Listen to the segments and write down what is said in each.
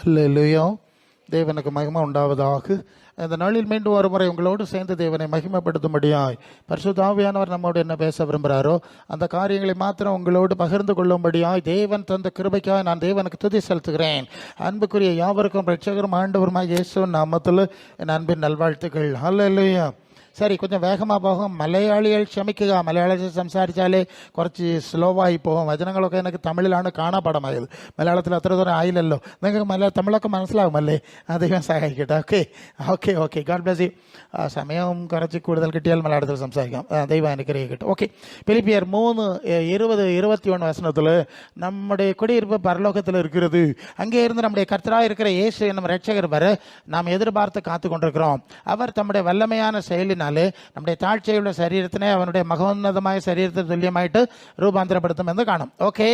அல்லேலூயா. தேவனுக்கு மகிமை உண்டாவதாக. இந்த நாளில் மீண்டும் ஒரு முறை உங்களோடு சேர்ந்து தேவனை மகிமைப்படுத்தும்படியாய் பரிசுத்த ஆவியானவர் நம்மோடு என்ன பேச விரும்புகிறாரோ அந்த காரியங்களை மாத்திரம் உங்களோடு பகிர்ந்து கொள்ளும்படியாய் தேவன் தந்த கிருபைக்காய் நான் தேவனுக்கு துதி செலுத்துகிறேன். அன்புக்குரிய யாவருக்கும் ரட்சகரும் ஆண்டவருமாய் இயேசுவின் நாமத்தில் என் அன்பின் நல்வாழ்த்துக்கள். அல்லேலூயா. சரி, கொஞ்சம் வேகமாக போகும். மலையாளிகள் ക്ഷമിക്കുക. മലയാളത്തിൽ സംസാരിച്ചാലേ കുറച്ച് സ്ലോവായി പോകും. വചനങ്ങളൊക്കെ എനിക്ക് തമിഴിലാണ് കാണാപ്പാടമായത്. മലയാളത്തിൽ അത്ര ദൂരം ആയില്ലല്ലോ. നിങ്ങൾക്ക് തമിഴൊക്കെ മനസ്സിലാകുമല്ലേ? ദൈവം സഹായിക്കട്ടെ. Okay okay okay God bless you. സമയം കുറച്ച് കൂടുതൽ കിട്ടിയാൽ മലയാളത്തിൽ സംസാരിക്കാം. ദൈവം അനുഗ്രഹിക്കട്ടെ. ഓക്കെ. பிலிப்பியர் 3:20-21 வசனத்தில் நம்முடைய குடியிருப்பு பரலோகத்தில் இருக்கிறது. அங்கே இருந்து நம்முடைய கர்த்தராக இருக்கிற இயேசு என்னும் ரட்சகர் வர நாம் எதிர்பார்த்து காத்து கொண்டிருக்கிறோம். அவர் தம்முடைய வல்லமையான செயலினாலே நம்முடைய தாழ்ச்சியுள்ள சரீரத்தினை அவனுடைய மகோன்னதമായ சரீரத்தை துல்லியமாயிட்டு ரூபாந்திரப்படுத்தும் என்று காணும். ஓகே.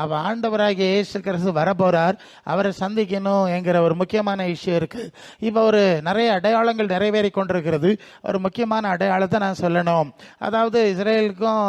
அவ ஆண்டவராகிய இயேசு கிறிஸ்து வரப்போறார். அவரை சந்திக்கணும் என்கிற ஒரு முக்கியமான விஷயம் இருக்கு. இப்போ ஒரு நிறைய அடையாளங்கள் நிறைவேறி கொண்டிருக்கிறது. ஒரு முக்கியமான அடையாளத்தை நான் சொல்லணும். அதாவது இஸ்ரேலுக்கும்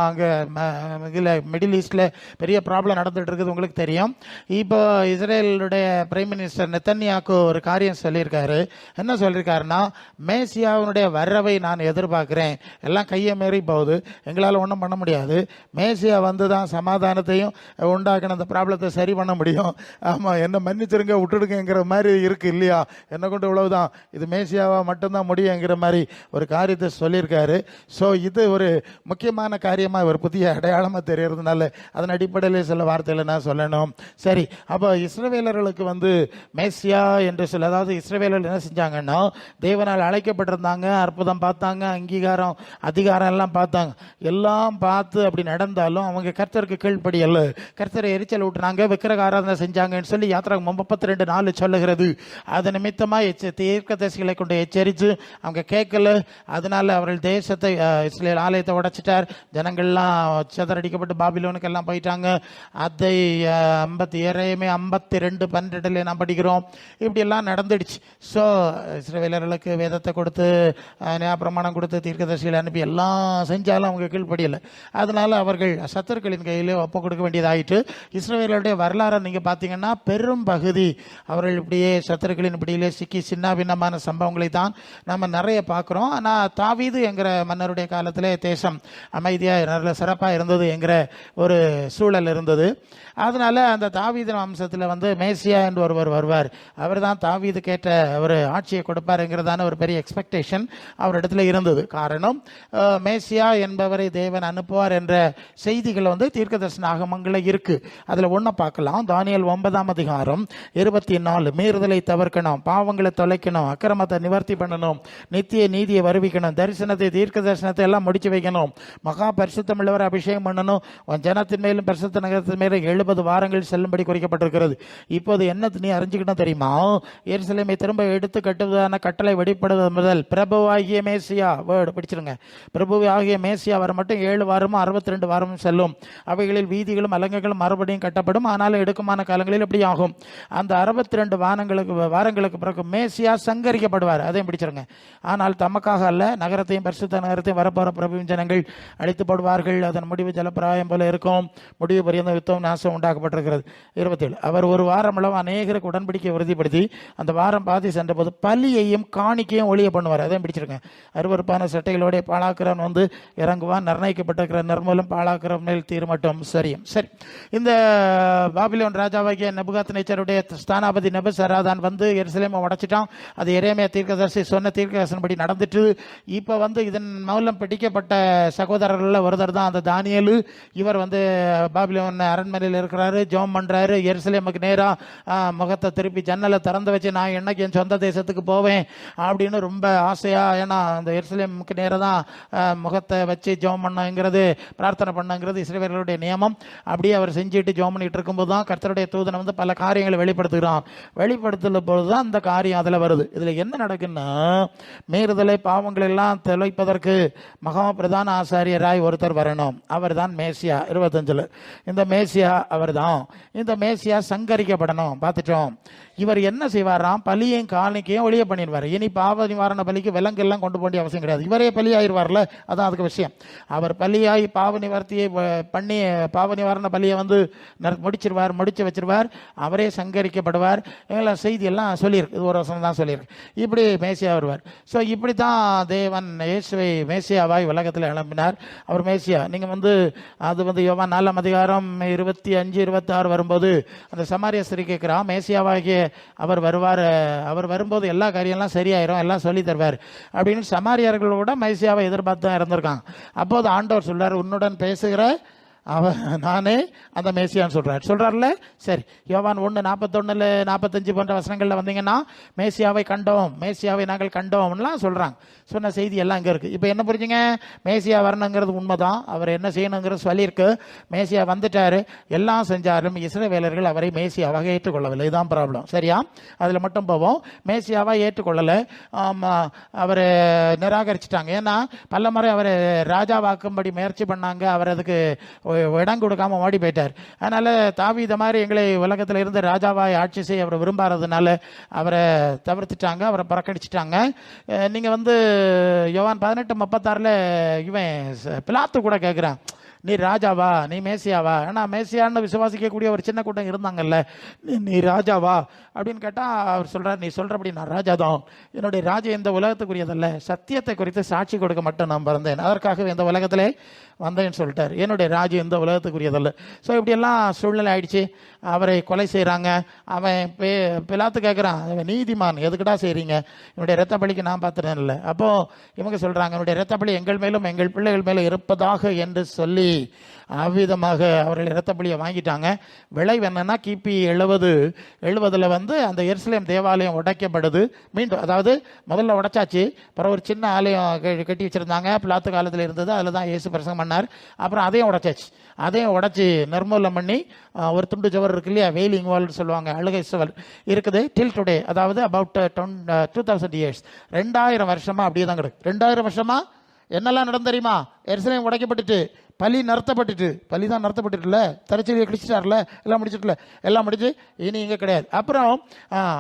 அங்கே மிடில் ஈஸ்டில் பெரிய ப்ராப்ளம் நடந்துட்டு இருக்குது, உங்களுக்கு தெரியும். இப்போ இஸ்ரேலுடைய பிரைம் மினிஸ்டர் நெத்தன்யாக்கு ஒரு காரியம் சொல்லியிருக்காரு. என்ன சொல்லியிருக்காருன்னா, மேசியாவுடைய வரவை நான் எதிர்பார்க்கிறேன். எல்லாம் கையை மீறி போகுது, எங்களால் ஒன்றும் பண்ண முடியாது. மேசியா வந்து தான் சமாதானத்தையும் உண்டாக்கின அந்த ப்ராப்ளத்தை சரி பண்ண முடியும். ஆமாம், என்ன மன்னிச்சிருங்க விட்டுடுங்கிற மாதிரி இருக்கு இல்லையா? என்ன கொண்டு இவ்வளவுதான், இது மேசியாவா மட்டும்தான் முடியுங்கிற மாதிரி ஒரு காரியத்தை சொல்லியிருக்காரு. ஸோ இது ஒரு முக்கியமான காரியமாக ஒரு புதிய அடையாளமாக தெரியறதுனால அதன் அடிப்படையில் சில வார்த்தைகளை நான் சொல்லணும். சரி, அப்போ இஸ்ரவேலர்களுக்கு வந்து மேசியா என்று சொல்ல, அதாவது இஸ்ரவேலர்கள் என்ன செஞ்சாங்கன்னா, தேவனால் அழைக்கப்பட்டிருந்தாங்க, அற்புதம் பார்த்தாங்க, அங்கீகாரம் அதிகாரம் எல்லாம் பார்த்தாங்க. எல்லாம் பார்த்து அப்படி நடந்தாலும் அவங்க கர்த்தருக்கு கீழ்ப்படியல்ல, கர்த்தரை எரிச்சல் விட்டுனாங்க, விக்கிரக ஆராதனை செஞ்சாங்கன்னு சொல்லி யாத்திராகமம் 32:4 சொல்லுகிறது. அது நிமித்தமாக தீர்க்கதரிசிகளை கொண்டு எச்சரித்து அவங்க கேட்கல. அதனால அவர்கள் தேசத்தை இஸ்ரேல் ஆலயத்தை உடைச்சிட்டார். ஜனங்கள்லாம் சிதறடிக்கப்பட்டு பாபிலோனுக்கு எல்லாம் போயிட்டாங்க. அதை 52:12 நாம் படிக்கிறோம். இப்படி எல்லாம் நடந்துடுச்சு. ஸோ இஸ்ரவேலர்களுக்கு வேதத்தை கொடுத்து நியாயப்பிரமாணம் கொடுத்து தீர்க்கதரிசிகளை அனுப்பி எல்லாம் செஞ்சாலும் அவங்க கீழ்ப்படியலை. அதனால அவர்கள் சத்துருக்களின் கையிலே ஒப்பு கொடுக்க வேண்டியதாயிட்டு. இஸ்ரவேலருடைய வரலாறை நீங்கள் பார்த்தீங்கன்னா பெரும் பகுதி அவர்கள் இப்படியே சத்துருக்களின் பிடியிலே சிக்கி சின்ன பின்னமான சம்பவங்களை தான் நம்ம நிறைய பார்க்குறோம். ஆனால் தாவீது என்கிற மன்னருடைய காலத்திலே தேசம் அமைதியாக நல்ல சிறப்பாக இருந்தது என்கிற ஒரு சூழல் இருந்தது. அதனால அந்த தாவீதின் வம்சத்தில் வந்து மேசியா என்று ஒருவர் வருவார். அவர் தான் தாவீது கேட்ட ஒரு ஆட்சியை கொடுப்பாருங்கிறதான ஒரு பெரிய எக்ஸ்பெக்டேஷன் அவரிடத்துல இருந்தது. காரணம், மேசியா என்பவரை தேவன் அனுப்புவார் என்ற செய்திகள் வந்து தீர்க்கதரிசன ஆகமங்களில் இருக்கு. அதில் ஒன்றை பார்க்கலாம். தானியேல் 9:24 மீறுதலை தவிர்க்கணும், பாவங்களை தொலைக்கணும், அக்கிரமத்தை நிவர்த்தி பண்ணணும், நித்திய நீதியை வருவிக்கணும், தரிசனத்தை தீர்க்க தரிசனத்தை எல்லாம் முடிச்சு வைக்கணும், மகா பரிசுத்தம் உள்ளவரை அபிஷேகம் பண்ணணும், ஜனத்தின் மேலும் பரிசுத்த நகரத்தின் மேலும் 70 வாரங்கள் செல்லும்படி குறிக்கப்பட்டிருக்கிறது. இப்போது என்ன நீ அறிஞ்சுக்கிட்டோம் தெரியுமா? எருசலேமை திரும்ப எடுத்து கட்டுவதான கட்டளை வெளிப்படுவது முதல் பிரபுவாகிய மேசியா, வேர்டு படிச்சிருங்க, பிரபுவாகிய மேசியா வர மட்டும் 7 வாரமும் 62 வாரமும் செல்லும். அவைகளில் வீதிகளும் அலங்குகளும் மறுபடியும் கட்டப்படும். ஆனாலும் எடுக்குமான காலங்களில் எப்படி ஆகும்? அந்த 62 வாரங்களுக்கு பிறகு மேசியா சங்கரிக்கப்படுவார். அதையும் பிடிச்சிருங்க. ஆனால் தமக்காக அல்ல, நகரத்தையும் பரிசுத்த நகரத்தையும் வரப்போற பிரபுவின் ஜனங்கள் அழித்துப்படுவார்கள். அதன் முடிவு ஜலப்பிராயம் போல இருக்கும். முடிவு பரியந்த யுத்தம் நாசம் உண்டாக்கப்பட்டிருக்கிறது. 27 அவர் ஒரு வாரம் அளவு அநேகருக்கு உடன்படிக்கை உறுதிப்படுத்தி அந்த வாரம் பாதி சென்ற போது பலியையும் காணிக்கையும் ஒளிய பண்ணுவார். அதையும் பிடிச்சிருக்கேன். அருவருப்பான சட்டைகளோட பாலாக்கிறவன் வந்து இறங்குவான். நிர்ணயிக்கப்பட்டிருக்கிற நர்மூலம் பாலாக்கிறவன் மேல் தீர்மட்டும் சரியும். சரி, இந்த பாபிலோன் ராஜாவாகிய நெபுகாத்நேச்சருடைய ஸ்தானாபதி நெபுசராதான் வந்து எருசலேமை உடைச்சிட்டான். அது எரேமியா தீர்க்கதரிசி சொன்ன தீர்க்கதரிசனப்படி நடந்துட்டு. இப்போ வந்து இதன் மூலம் பிடிக்கப்பட்ட சகோதரர்கள் ஒருத்தர் தான் அந்த தானியேலு. இவர் வந்து பாபிலோன் அரண்மனையில் இருக்கிறாரு, ஜெபம் பண்றாரு. எருசலேமுக்கு நேராக முகத்தை திருப்பி ஜன்னலை திறந்து வச்சு நான் என்னைக்கு என் சொந்த தேசத்துக்கு போவேன் அப்படின்னு ரொம்ப ஆசையா, ஏன்னா அந்த எருசலேமுக்கு நேராக தான் முகத்தை வச்சு ஜெபம் பண்ணுங்கிறது, பிரார்த்தனை பண்ணுங்கிறது இஸ்ரவேலருடைய நியமம். அப்படியே அவர் செஞ்சுட்டு ஜெபம் பண்ணிட்டு இருக்கும்போது தான் கர்த்தருடைய தூதனை வந்து பல காரியங்களை வெளிப்படுத்துகிறான். வெளிப்படுத்தும் போது தான் அந்த காரியம் அதில் வருது. இதில் என்ன நடக்குன்னா, மீறுதலை பாவங்கள் எல்லாம் தொலைப்பதற்கு மகா பிரதான ஆசாரியராய் ஒருத்தர் வரணும். அவர் தான் மேசியா. 25 இந்த மேசியா அவர் தான். இந்த மேசியா சங்கரிக்கப்படணும். பார்த்துட்டோம். இவர் என்ன செய்வாராம், பலியையும் காணிக்கையும் ஒளிய பண்ணிடுவார். இனி பாவ நிவாரண பலிக்கு விலங்கெல்லாம் கொண்டு போக அவசியம் கிடையாது, இவரே பலி ஆயிடுவார்ல, அதான் அதுக்கு விஷயம். அவர் பலியாகி பாவ நிவர்த்தியை பண்ணி பாவ நிவாரண பலியை வந்து முடிச்சு வச்சிருவார், அவரே சங்கரிக்கப்படுவார். எல்லாம் செய்தியெல்லாம் சொல்லியிருக்கு, இது ஒரு வசனம் தான் சொல்லியிருக்கு. இப்படி மேசியா வருவார். ஸோ இப்படி தான் தேவன் இயேசுவை மேசியாவாய் உலகத்தில் எழுப்பினார். அவர் மேசியா. நீங்கள் வந்து அது வந்து யோவான் 4 அதிகாரம் 25, 26 வரும்போது அந்த சமாரிய ஸ்திரீ கேட்குறா, மேசியாவாகிய அவர் வருவார், அவர் வரும்போது எல்லா காரியம்லாம் சரியாயிரும், எல்லாம் சொல்லி தருவார் அப்படின்னு சமாரியர்களோட மேசியாவை எதிர்பார்த்து தான் இருந்திருக்காங்க. அப்போது ஆண்டவர் சொல்றார், உன்னுடன் பேசுகிற நானே அந்த மேசியான்னு சொல்றாருல. சரி, யோவான் 1:41, 45 போன்ற வசனங்கள்ல வந்தீங்கன்னா மேசியாவை கண்டோம், மேசியாவை நாங்கள் கண்டோம்லாம் சொல்றாங்க. சொன்ன செய்தி எல்லாம் இங்கே இருக்குது. இப்போ என்ன புரிஞ்சுங்க, மேசியா வரணுங்கிறது உண்மைதான், அவர் என்ன செய்யணுங்கிறது சொல்லியிருக்கு. மேசியா வந்துட்டாரு, எல்லாம் செஞ்சாலும் இஸ்ரவேலர்கள் அவரை மேசியாவாக ஏற்றுக்கொள்ளவில்லை, இதுதான் ப்ராப்ளம். சரியா, அதில் மட்டும் போவோம். மேசியாவாக ஏற்றுக்கொள்ளலை, அவரை நிராகரிச்சிட்டாங்க. ஏன்னா பல முறை அவரை ராஜாவாக்கும்படி முயற்சி பண்ணாங்க, அவர் அதுக்கு இடம் கொடுக்காம ஓடி போயிட்டார். அதனால தாவீது மாதிரி எங்களை உலகத்தில் இருந்து ராஜாவாய் ஆட்சி செய்ய அவர் விரும்பாததுனால அவரை தவிர்த்துட்டாங்க, அவரை புறக்கணிச்சிட்டாங்க. நீங்க வந்து யோவான் 18:36 இவன் பிலாத்து கூட கேட்குறான், நீ ராஜாவா, நீ மேசியாவா? ஏன்னா மேசியான்னு விசுவாசிக்கக்கூடிய ஒரு சின்ன கூட்டம் இருந்தாங்கல்ல, நீ ராஜாவா அப்படின்னு கேட்டால் அவர் சொல்கிறார், நீ சொல்கிறபடி நான் ராஜா தான், என்னுடைய ராஜ்யம் இந்த உலகத்துக்குரியதல்ல, சத்தியத்தை குறித்து சாட்சி கொடுக்க மட்டும் நான் பிறந்தேன், அதற்காகவே இந்த உலகத்திலே வந்தேன்னு சொல்லிட்டார், என்னுடைய ராஜ்யம் இந்த உலகத்துக்குரியதல்ல. ஸோ இப்படியெல்லாம் சூழ்நிலை ஆயிடுச்சு. அவரை கொலை செய்கிறாங்க. அவன் பிலாத்து கேட்குறான், அவன் நீதிமான், எதுக்கிட்டா செய்கிறீங்க, என்னுடைய இரத்த பலிக்கு நான் பார்த்துட்டேன் இல்லை. அப்போது இவங்க சொல்கிறாங்க, என்னுடைய இரத்த பலி எங்கள் மேலும் எங்கள் பிள்ளைகள் மேலும் இருப்பதாக என்று சொல்லி அவ்விதமாக அவர்கள் இரத்த பலியை வாங்கிட்டாங்க. விளைவு என்னன்னா, கிபி 70 வந்து அந்த எருசலேம் தேவாலயம் உடைக்கப்படுது மீண்டும். அதாவது முதல்ல உடைச்சாச்சு, அப்புறம் ஒரு சின்ன ஆலயம் கட்டி வச்சிருந்தாங்க, பிலாத்து காலத்தில் இருந்தது, அதில் தான் இயேசு பிரசங்கம் பண்ணார். அப்புறம் அதையும் உடைச்சாச்சு, அதையும் உடைச்சி நிர்மூலம் பண்ணி ஒரு துண்டு சுவர் இருக்கு இல்லையா, வெயிலிங் வால் சொல்லுவாங்க, அழுகை சுவர் இருக்குது டில் டுடே. அதாவது அபவுட் 2000 இயர்ஸ், 2000 வருஷமா அப்படியே தான் கிடக்கு. 2000 வருஷமா என்னெல்லாம் நடந்து தெரியுமா? எருசலேம் உடைக்கப்பட்டுட்டு, பலி நிறுத்தப்பட்டுட்டு, பலி தான் நிறுத்தப்பட்டுட்டுல, தரிச்சலியை கிழிச்சிட்டார்ல, எல்லாம் முடிச்சுட்டுல, எல்லாம் முடிச்சு இனி இங்கே கிடையாது. அப்புறம்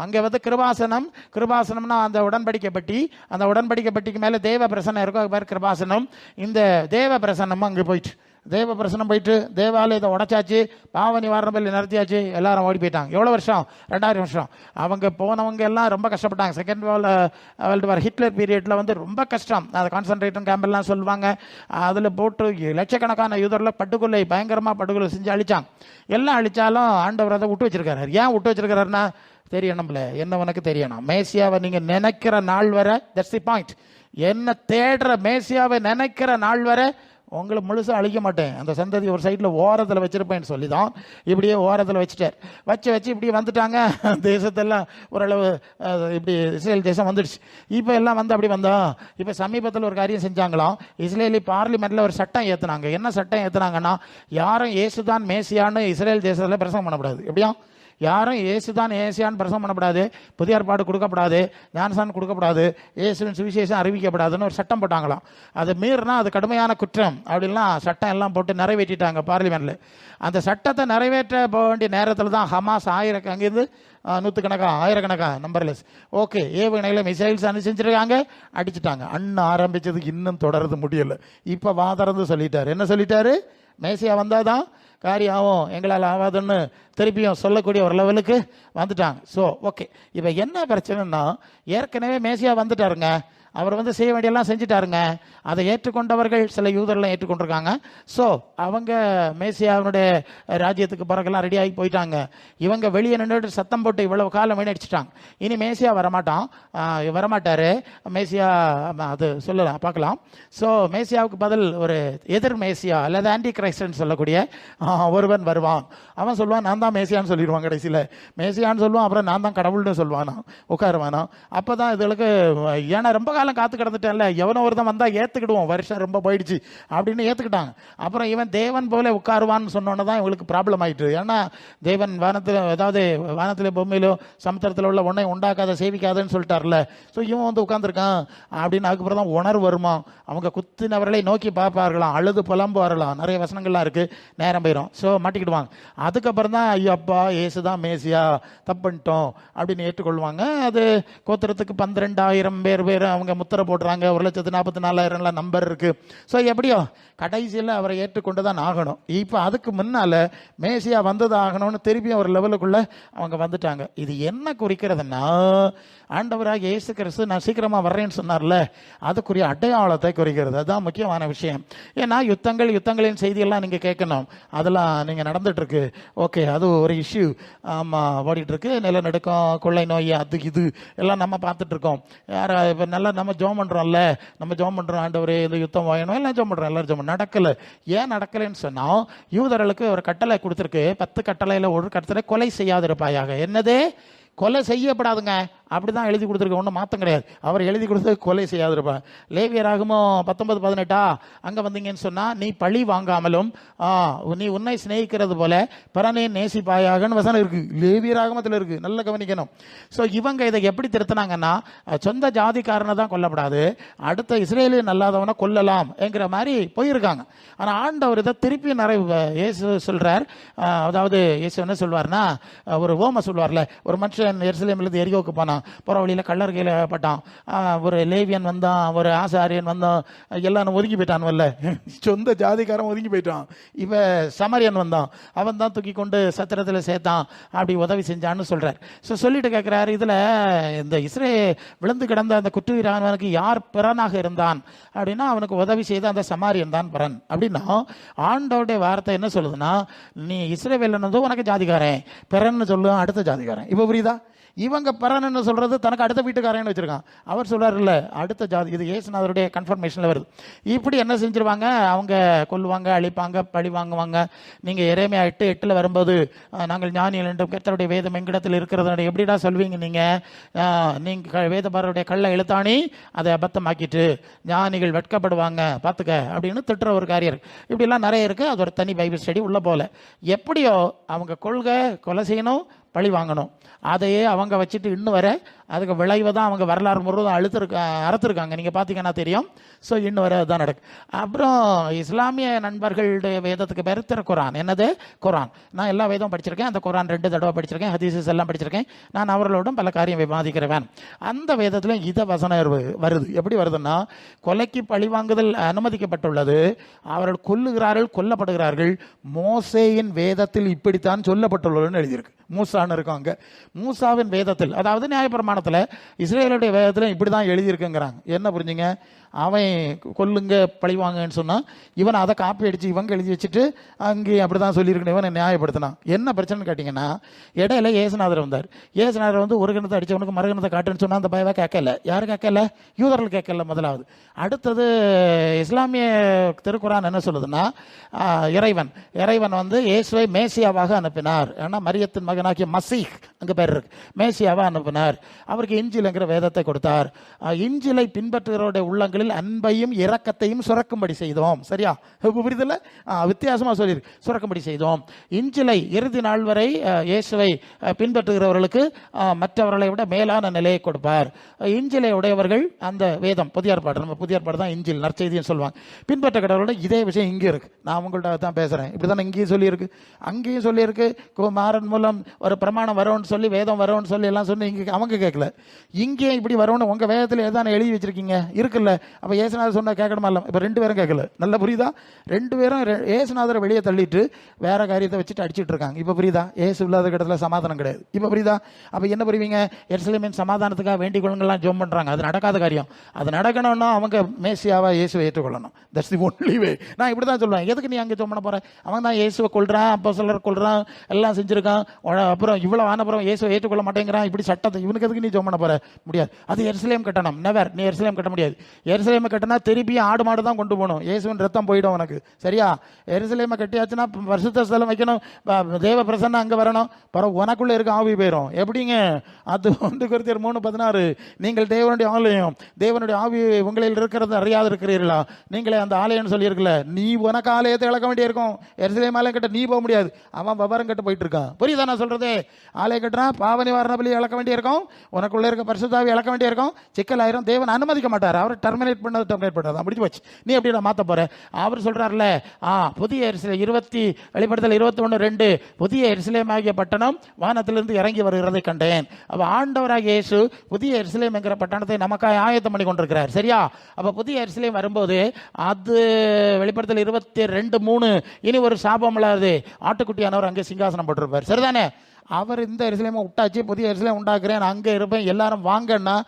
அங்கே வந்து கிருபாசனம்னா அந்த உடன்படிக்கை பட்டி, அந்த உடன்படிக்கை பட்டிக்கு மேலே தேவ பிரசன்னம் இருக்கும், பேர் கிருபாசனம். இந்த தேவ பிரசன்னமும் அங்கே போயிட்டு, தேவ பிரசனம் போயிட்டு தேவாலயத்தை உடைச்சாச்சு, பாவ நிவாரண பலி நடத்தியாச்சு, எல்லாரும் ஓடி போயிட்டாங்க. எவ்வளோ வருஷம்? 2000 வருஷம். அவங்க போனவங்க எல்லாம் ரொம்ப கஷ்டப்பட்டாங்க. செகண்ட் வேர்ல்டு வார், ஹிட்லர் பீரியடில் வந்து ரொம்ப கஷ்டம். அதை கான்சன்ட்ரேஷன் கேம்பெல்லாம் சொல்லுவாங்க. அதில் போட்டு லட்சக்கணக்கான யூதரில் படுகொலை, பயங்கரமாக படுகொலை செஞ்சு அழிச்சாங்க. எல்லாம் அழிச்சாலும் ஆண்டவர் அதை விட்டு வச்சிருக்காரு. ஏன் விட்டு வச்சிருக்காருன்னா, தெரியும் நம்மள என்ன உனக்கு தெரியணும், மேசியாவை நீங்கள் நினைக்கிற நாள் வரை, தட்ஸ் தி பாயிண்ட், என்ன தேடுற மேசியாவை நினைக்கிற நாள் வரை உங்களை முழுசாக அழிக்க மாட்டேன், அந்த சந்ததி ஒரு சைடில் ஓரத்தில் வச்சுருப்பேன்னு சொல்லி தான் இப்படியே ஓரத்தில் வச்சுட்டார். வச்சு இப்படி வந்துட்டாங்க. தேசத்தெல்லாம் ஓரளவு இப்படி இஸ்ரேல் தேசம் வந்துடுச்சு. இப்போ எல்லாம் வந்து அப்படி வந்தோம். இப்போ சமீபத்தில் ஒரு காரியம் செஞ்சாங்களாம், இஸ்ரேலி பார்லிமெண்ட்டில் ஒரு சட்டம் ஏற்றுனாங்க. என்ன சட்டம் ஏற்றுனாங்கன்னா, யாரும் இயேசுதான் மேசியான்னு இஸ்ரேல் தேசத்தில் பிரசங்கம் பண்ணக்கூடாது. எப்படியா? யாரும் இயேசுதான் ஏசியான்னு பிரசங்கம் பண்ணக்கூடாது, புதிய ஏற்பாடு கொடுக்கப்படாது, ஞானசான் கொடுக்கப்படாது, இயேசுவின் சுவிசேஷம் அறிவிக்கப்படாதுன்னு ஒரு சட்டம் போட்டாங்களாம். அதை மீறினா அது கடுமையான குற்றம் அப்படின்லாம் சட்டம் எல்லாம் போட்டு நிறைவேற்றிட்டாங்க பார்லிமெண்ட்டில். அந்த சட்டத்தை நிறைவேற்ற போக வேண்டிய நேரத்தில் தான் ஹமாஸ் அங்கேருந்து ஆயிரக்கணக்கா நம்பர்லெஸ் ஏவுகணைகளை மிசைல்ஸ் செஞ்சுருக்காங்க, அடிச்சுட்டாங்க. ஆரம்பிச்சதுக்கு இன்னும் தொடர்ந்து முடியலை. இப்போ வாதறந்து சொல்லிட்டாரு. என்ன சொல்லிட்டாரு? மேசியா வந்தாதான் காரியம் ஆகும், எங்களால் ஆகாதுன்னு திருப்பியும் சொல்லக்கூடிய ஒரு லெவலுக்கு வந்துட்டாங்க. ஸோ இப்போ என்ன பிரச்சனைன்னா, ஏற்கனவே மேசியா வந்துட்டாருங்க, அவர் வந்து செய்ய வேண்டியெல்லாம் செஞ்சுட்டாருங்க. அதை ஏற்றுக்கொண்டவர்கள் சில யூதர்லாம் ஏற்றுக்கொண்டிருக்காங்க. ஸோ அவங்க மேசியாவுடைய ராஜ்யத்துக்கு பிறகுலாம் ரெடியாகி போயிட்டாங்க. இவங்க வெளியே நின்றுட்டு சத்தம் போட்டு இவ்வளவு காலம் வீணடிச்சிட்டாங்க. இனி மேசியா வரமாட்டார். மேசியா அது சொல்லலாம், பார்க்கலாம். ஸோ மேசியாவுக்கு பதில் ஒரு எதிர் மேசியா அல்லது ஆன்டி கிரைஸ்ட்னு சொல்லக்கூடிய ஒருவன் வருவான். அவன் சொல்லுவான், நான் தான் மேசியான்னு சொல்லிடுவான். கடைசியில் மேசியான்னு சொல்லுவான், அப்புறம் நான் தான் கடவுள்னு சொல்லுவானா, உட்காருவானா. அப்போ தான் இதுகளுக்கு ஏன்னா ரொம்ப காலம் காத்து கிடந்துட்டேன்ல, எவனோ ஒருத்தன் வந்தால் ஏற்றுக்கிடுவோம், வருஷம் ரொம்ப போயிடுச்சு அப்படின்னு ஏற்றுக்கிட்டாங்க. அப்புறம் இவன் தேவன் போல உட்காருவான்னு சொன்னோன்னு தான் இவங்களுக்கு ப்ராப்ளம் ஆயிட்டு. ஏன்னா தேவன் வானத்தில், அதாவது வானத்தில் பூமியிலோ சமுத்திரத்தில் உள்ள ஒன்றை உண்டாக்காத சேவிக்காதன்னு சொல்லிட்டார்ல. ஸோ இவன் வந்து உட்காந்துருக்கான் அப்படின்னு. அதுக்கப்புறம் தான் உணர்வு வருமா, அவங்க குத்தினவர்களை நோக்கி பார்ப்பார்களாம், அழுது புலம்புவார்களாம். நிறைய வசனங்கள்லாம் இருக்குது, நேரம் போயிடும். ஸோ மாட்டிக்கிடுவாங்க. அதுக்கப்புறம் தான் ஐயோ அப்பா இயேசு தான் மேசியா, தப்பு பண்ணிட்டோம் அப்படின்னு ஏற்றுக்கொள்வாங்க. அது கோத்திரத்துக்கு 12,000 பேர் அவங்க முத்திரை போடுறாங்க. 1,44,000 நம்பர் இருக்கு. ஸோ எப்படியோ கடைசியில் அவரை ஏற்றுக்கொண்டு தான் ஆகணும். இப்போ அதுக்கு முன்னால மேசியா வந்தது ஆகணும்னு திருப்பியும் ஒரு லெவலுக்குள்ள அவங்க வந்துட்டாங்க. இது என்ன குறிக்கிறதுனா, ஆண்டவராக இயேசு கிறிஸ்து நான் சீக்கிரமா வர்றேன்னு சொன்னார்ல, அதுக்குரிய அடையாளத்தை குறிக்கிறது. அதுதான் முக்கியமான விஷயம். ஏன்னா யுத்தங்களின் செய்தியெல்லாம் நீங்க கேட்கணும், அதெல்லாம் நீங்க நடந்துட்டு இருக்கு. ஓகே, அது ஒரு இஷ்யூ. ஆமா, ஓடிட்டு இருக்கு. நிலநடுக்கம், கொள்ளை நோய், அது இது எல்லாம் நம்ம பார்த்துட்டு இருக்கோம். யார் இப்போ நல்லா நம்ம ஜோம் பண்றோம்ல, நம்ம ஜோம் பண்றோம், ஆண்டவரே இந்த யுத்தம் வாயணும், எல்லாம் ஜோம் பண்றோம், எல்லாரும் ஜோம் நடக்கல. ஏன் நடக்கலைன்னு சொன்னா, யூதர்களுக்கு ஒரு கட்டளை கொடுத்துருக்கு. 10 கட்டளையில ஒரு கட்டளை கொலை செய்யாதிருப்பாயாக. என்னது? கொலை செய்யப்படாதுங்க, அப்படிதான் எழுதி கொடுத்துருக்க, ஒன்றும் மாற்றம் கிடையாது. அவர் எழுதி கொடுத்தது கொலை செய்யாதிருப்பார். லேவியராகமம் 19:18 அங்கே வந்தீங்கன்னு சொன்னால், நீ பழி வாங்காமலும் நீ உன்னை சிநேகிக்கிறது போல பரனே நேசிப்பாயாகன்னு வசனம் இருக்கு, லேவியராகமத்தில் இருக்கு. நல்லா கவனிக்கணும். ஸோ இவங்க இதை எப்படி திருத்தினாங்கன்னா, சொந்த ஜாதிக்காரனை தான் கொல்லப்படாது, அடுத்த இஸ்ரேலியன் அல்லாதவனை கொல்லலாம் என்கிற மாதிரி போயிருக்காங்க. ஆனால் ஆண்டவர் இதை திருப்பி இயேசு சொல்றார். அதாவது இயேசு என்ன சொல்வார்னா, ஒரு ஓமை சொல்வார்ல, ஒரு மனுஷன் எருசலேமிலிருந்து எரிகோக்கு போனான், போற வழியில கள்ளர் கையில பட்டான். ஒரு லேவியன் வந்தான், ஒரு ஆசாரியன் வந்தான், எல்லாரும் ஒதுங்கி போயிட்டான்வல்ல, சொந்த ஜாதிக்காரன் ஒதுங்கி போயிட்டான். இவ சமரியன் வந்தான், அவன் தான் தூக்கி கொண்டு சத்திரத்தில் சேர்த்தான், அப்படி உதவி செஞ்சான்னு சொல்றார். ஸோ சொல்லிட்டு கேட்கிறாரு, இதுல இந்த விழுந்து கிடந்த அந்த குற்றவாளிக்கு யார் பிறனாக இருந்தான் அப்படின்னா, அவனுக்கு உதவி செய்த அந்த சமாரியன் தான் பிறன் அப்படின்னா, ஆண்டவருடைய வார்த்தை என்ன சொல்லுதுன்னா, நீ இஸ்ரவேல் உனக்கு ஜாதிக்காரன், பிறன்னு சொல்லுவான் அடுத்த ஜாதிக்காரன். இப்போ புரியுதா? இவங்க பரன்னு சொல்றது தனக்கு அடுத்த வீட்டுக்காரன்னு வச்சிருக்கான். அவர் சொல்றாருல்ல அடுத்த ஜாதி. இது இயேசுநாதருடைய கன்ஃபர்மேஷன்ல வருது. இப்படி என்ன செஞ்சிருவாங்க, அவங்க கொல்லுவாங்க, அழிப்பாங்க, பழி வாங்குவாங்க. நீங்க எரேமியா 8:8 வரும்போது, நாங்கள் ஞானிகள் என்றும் கர்த்தருடைய வேதம் எங்கிடத்தில் இருக்கிறது எப்படிடா சொல்வீங்க நீங்க வேதபாரருடைய கள்ள எழுத்தாணி அதை அபத்தமாக்கிட்டு ஞானிகள் வெட்கப்படுவாங்க பார்த்துக்க அப்படின்னு திட்டுற ஒரு காரியம். இப்படிலாம் நிறைய இருக்கு. அது ஒரு தனி பைபிள் ஸ்டடி உள்ள போல. எப்படியோ அவங்க கொலை செய்யணும், பழி வாங்கணும், அதையே அவங்க வச்சுட்டு இன்னும் வர அதுக்கு விளைவை தான் அவங்க வரலாறு முழுவதும் அறுத்துருக்காங்க. நீங்கள் பார்த்தீங்கன்னா தெரியும். ஸோ இன்னும் வர அதுதான் நடக்கு. அப்புறம் இஸ்லாமிய நண்பர்களுடைய வேதத்துக்கு பேர் திருக்குரான். என்னது? குரான். நான் எல்லா வேதமும் படிச்சிருக்கேன். அந்த குரான் 2 தடவை படிச்சிருக்கேன். ஹதீஸஸ் எல்லாம் படிச்சிருக்கேன். நான் அவர்களோடும் பல காரியம் விவாதிக்கிறவன். அந்த வேதத்தில் இதை வசனம் வருது. எப்படி வருதுன்னா, கொலைக்கு பழி வாங்குதல் அனுமதிக்கப்பட்டுள்ளது, அவர்கள் கொல்லுகிறார்கள், கொல்லப்படுகிறார்கள், மோசேயின் வேதத்தில் இப்படித்தான் சொல்லப்பட்டுள்ளதுன்னு எழுதியிருக்கு. மூசான்னு இருக்கும் அங்கே. மூசாவின் வேதத்தில், அதாவது நியாயப்பிரமாணத்தில், இஸ்ரேலுடைய வேதத்தில் இப்படி தான் எழுதியிருக்குங்கிறாங்க. என்ன புரிஞ்சுங்க? அவன் கொல்லுங்க பழிவாங்கன்னு சொன்னான், இவன் அதை காப்பி அடித்து இவங்க எழுதி வச்சுட்டு அங்கேயும் அப்படி தான் சொல்லியிருக்கணும். இவனை நியாயப்படுத்தினான். என்ன பிரச்சனைன்னு கேட்டிங்கன்னா, இடையில ஏசுநாதர் வந்தார். ஏசுநாதர் வந்து ஒரு கிணத்தை அடித்தவனுக்கு மறுகிணத்தை காட்டுன்னு சொன்னால் அந்த பயவை கேட்கல. யாரும் கேட்கல? யூதர்கள் கேட்கல முதலாவது. அடுத்தது இஸ்லாமிய திருக்குரான் என்ன சொல்லுதுன்னா, இறைவன் வந்து இயேசுவை மேசியாவாக அனுப்பினார். ஏன்னா மரியத்தின் மகனாகிய மசீஹ் அங்கே பேர் இருக்கு, மேசியாவை அனுப்பினார். அவருக்கு இஞ்சில்ங்கிற வேதத்தை கொடுத்தார். இஞ்சிலை பின்பற்றுகிறவருடைய உள்ளங்கள் அன்பையும் இரக்கத்தையும் சுரக்கும்படி செய்தோம். சரியா? புரியுதுல? வித்தியாசமா சொல்லியிருக்கு. சுரக்கும்படி செய்தோம். இஞ்சிலை இறுதி நாள் வரை இயேசுவை பின்பற்றுகிறவர்களுக்கு மற்றவர்களை விட மேலான நிலையை கொடுப்பார். இஞ்சிலை உடையவர்கள் அந்த வேதம், புதிய ஏற்பாடு, நம்ம புதிய ஏற்பாடு தான் இஞ்சில், நற்செய்தின்னு சொல்லுவாங்க. பின்பற்றக்கிறவர்களோட இதே விஷயம் இங்கே இருக்கு. நான் உங்கள்கிட்ட தான் பேசுறேன். இப்படிதான் இங்கேயும் சொல்லியிருக்கு, அங்கேயும் சொல்லியிருக்கு. குமாரன் மூலம் ஒரு பிரமாணம் வரும்னு சொல்லி, வேதம் வரும்னு சொல்லி எல்லாம் சொல்லி இங்கே அவங்க கேட்கல. இங்கேயும் இப்படி வரும்னு உங்க வேதத்தில் எதான எழுதி வச்சிருக்கீங்க இருக்குல்ல. அப்போ ஏசுநாதர் சொன்ன கேட்கணுமா? இல்லை. இப்போ 2 பேரும் கேட்கல. நல்லா புரியுதா? 2 பேரும் ஏசுநாதரை வெளியே தள்ளிட்டு வேற காரியத்தை வச்சுட்டு அடிச்சுட்டு இருக்காங்க. இப்போ புரியுதா? ஏசு இல்லாத இடத்துல சமாதானம் கிடையாது. இப்போ புரியுதா? அப்போ என்ன புரியுவீங்க? எருசலேமின் சமாதானத்துக்காக வேண்டிக் கொள்ளுங்கள்லாம் ஜோம் பண்ணுறாங்க. அது நடக்காத காரியம். அது நடக்கணும்னா அவங்க மேசியாவா இயேசுவை ஏற்றுக்கொள்ளணும். That's the only way. நான் இப்படி தான் சொல்லுவேன். எதுக்கு நீ அங்கே ஜோம் பண்ண போற? அவன் தான் இயேசுவை கொள்றான், அப்போ சிலர் கொள்றான், எல்லாம் செஞ்சிருக்கான். அப்புறம் அப்புறம் இவ்வளோ ஆனப்புறம் இயேசுவை ஏற்றுக்கொள்ள மாட்டேங்கிறான், இப்படி சட்டத்தை இவனுக்கு எதுக்கு நீ ஜெபம் பண்ண போற? முடியாது. அது எருசலேம் கட்டணம். நெவர், நீ எருசலேம் கட்ட முடியாது. எருசலேமை கட்டினா திருப்பியும் ஆடு மாடு தான் கொண்டு போகணும், இயேசுவின் ரத்தம் போயிடும் உனக்கு. சரியா? எருசலேமை கட்டியாச்சுன்னா பரிசுத்த ஸ்தலம் வைக்கணும், தேவ பிரசன்னம் அங்கே வரணும், பிறகு உனக்குள்ள இருக்க ஆவி போயிடும். எப்படிங்க? அது 1 கொரிந்தியர் 3:16, நீங்கள் தேவனுடைய ஆலயம், தேவனுடைய ஆவி உங்களில் இருக்கிறது அறியாது இருக்கிறீர்களா? நீங்களே அந்த ஆலயம்னு சொல்லியிருக்கல, நீ உனக்கு ஆலயத்தை இழக்க வேண்டியிருக்கும். எருசலேம் ஆலயம் கட்ட நீ போக முடியாது, அவன் விவரம் கட்டு போயிட்டு இருக்கான். புரியுதா நான் சொல்றது? ஆலயம் கட்டுறா, பாவ நிவாரண பலி இழக்க வேண்டியிருக்கும், உனக்குள்ள இருக்க பரிசுத்தாவி இழக்க வேண்டியிருக்கும், சிக்கல் ஆயிரம். தேவன் அனுமதிக்க மாட்டார், அவர் டெர்மினேட் பண்ணாதான் முடிச்சு வச்சு நீ எப்படி மாற்ற போற? அவர் சொல்றாருல, புதிய எருசலேம் வெளிப்படுத்தல் 21:2, புதிய எருசலேம் ஆகிய பட்டணம் வானத்திலிருந்து இறங்கி வருகிறதை கண்டேன். அப்ப ஆண்டவராகிய இயேசு புதிய எருசலேம் என்கிற பட்டணத்தை நமக்காக ஆயத்தம் பண்ணி கொண்டிருக்கிறார். சரியா? அப்ப புதிய எருசலேம் வரும்போது அது வெளிப்படுத்தல் 22:3, இனி ஒரு சாபம் இல்லாது ஆட்டுக்குட்டியானவர் அங்கே சிங்காசனம் போட்டிருப்பார். சரிதானே? அவர் இந்த எருசலேமை விட்டாச்சு, புதிய எருசலேம் உண்டாக்குறேன், அங்கே இருப்பேன், எல்லாரும் வாங்கன்னா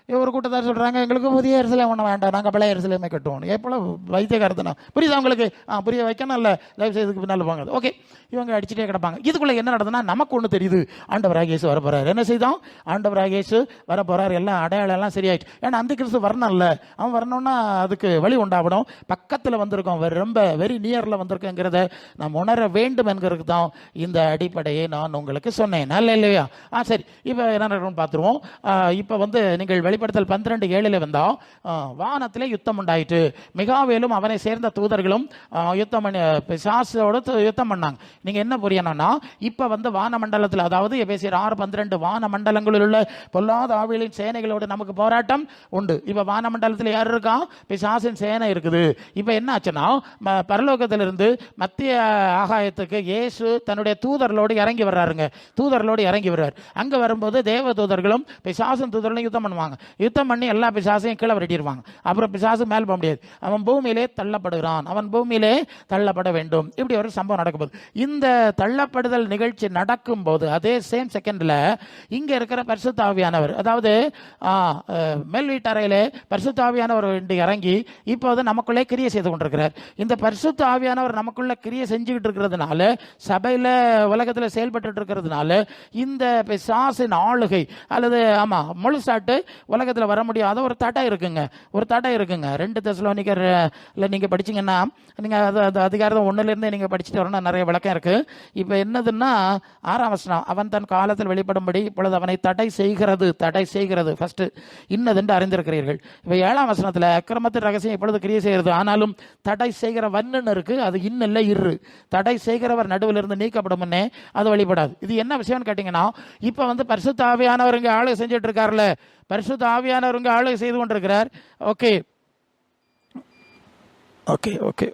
ஒரு கூட்டத்தார் சொல்கிறாங்க, எங்களுக்கு புதிய எருசலேம் ஒன்றும் வேண்டாம், நாங்கள் பழைய எருசலேமே கட்டுவோம். எப்போ வைத்தியகாரத்தனா? புரியுதா உங்களுக்கு? புரிய வைக்கணும் இல்லை, லைஃப் செய்துக்கு பின்னால் வாங்க. ஓகே, இவங்க அடிச்சுட்டே கிடப்பாங்க. இதுக்குள்ளே என்ன நடந்ததுன்னா, நமக்கு ஒன்று தெரியுது, ஆண்டவராகிய இயேசு வர போகிறார். என்ன செய்தோம்? ஆண்டவராகிய இயேசு வர போகிறார், எல்லாம் அடையாளம் எல்லாம் சரியாயிடுச்சு. ஏன்னா அந்த கிறிஸ்து வரணும் இல்லை, அவன் வரணும்னா அதுக்கு வழி உண்டாகணும். பக்கத்தில் வந்திருக்கோம், ரொம்ப வெரி நியரில் வந்திருக்கோங்கிறத நாம் உணர வேண்டும் என்கிறது தான் இந்த அடிப்படையை நான் உங்களுக்கு சொன்னேன். நல்ல இல்லையா? சரி, இப்போ என்ன நடக்கணும்னு பார்த்துருவோம். இப்போ நீங்கள் வெளிப்படுத்தல் 12:7 வந்தா, வானத்திலே யுத்தம் உண்டாயிற்று, மிகாவேலும் அவனை சேர்ந்த தூதர்களும் யுத்தம் பண்ணி பிசாசோடு யுத்தம் பண்ணாங்க. நீங்க என்ன புரியணும்னா, இப்ப வானமண்டலத்தில், அதாவது எபேசியர் 6:12, வான மண்டலங்களில் உள்ள பொல்லாத ஆவிகளின் சேனைகளோடு நமக்கு போராட்டம் உண்டு. இப்ப வானமண்டலத்தில் யார் இருக்கா? பிசாசின் சேனை இருக்குது. இப்ப என்ன ஆச்சுன்னா, பரலோகத்திலிருந்து மத்திய ஆகாயத்துக்கு இயேசு தன்னுடைய தூதர்களோடு இறங்கி வர்றாருங்க. தூதர்களோடு இறங்கி வருவார். அங்க வரும்போது தேவ தூதர்களும் பிசாசின் தூதர்களும் யுத்தம் பண்ணுவாங்க. யுத்தம் பண்ணி எல்லா பிசாசையும் கீழே விரட்டிடுவாங்க. அப்புறம் பிசாசு மேல் போக முடியாது, அவன் பூமியிலே தள்ளப்படுகிறான், அவன் பூமியிலே தள்ளப்பட வேண்டும். இப்படி ஒரு சம்பவம் நடக்கும்போது, இந்த தள்ளப்படுதல் நிகழ்ச்சி நடக்கும் போது அதே சேம் செகண்ட்ல இங்க இருக்கிற பரிசுத்த ஆவியானவர், அதாவது மேல் வீட்டறையிலே பரிசுத்த ஆவியானவர் இறங்கி இப்போது நமக்குள்ளே கிரியை செய்து கொண்டிருக்கிறார். இந்த பரிசுத்த ஆவியானவர் நமக்குள்ள கிரியை செஞ்சுக்கிட்டு இருக்கிறதுனால, சபையில உலகத்தில் செயல்பட்டு இருக்கிறதுனால, இந்த பிசாசின் ஆளுகை அல்லது முழுசாட்டு உலகத்தில் வர முடியாத ஒரு தடை இருக்குங்க. ஒரு தடை இருக்குங்க. 2 தெசலோனிக்கர்ல நீங்க படிச்சீங்கன்னா, நீங்க அது அதிகாரம் 1 நீங்க படிச்சுட்டு வரணும், நிறைய விளக்கம் இருக்கு. இப்ப என்னதுன்னா, 6ஆம் வசனம், அவன் தன் காலத்தில் வெளிப்படும்படி இப்பொழுது அவனை தடை செய்கிறது ஃபர்ஸ்ட் இன்னதென்று அறிந்திருக்கிறீர்கள். இப்ப 7ஆம் வசனத்துல அக்கிரமத்தின் ரகசியம் இப்பொழுது கிரியை செய்கிறது, ஆனாலும் தடை செய்கிற வன்னு இருக்கு, அது இன்னில்லை இரு. தடை செய்கிறவர் நடுவில் இருந்து நீக்கப்படும் முன்னே அது வழிபடாது. இது என்ன விஷயம்னு கேட்டீங்கன்னா, இப்ப பரிசுத்த ஆவியானவர் இங்க ஆளு செஞ்சுட்டு இருக்காருல்ல, பரிசுத்த ஆவியானவர் இங்க ஆளு செய்து கொண்டிருக்கிறார். ஓகே ஓகே ஓகே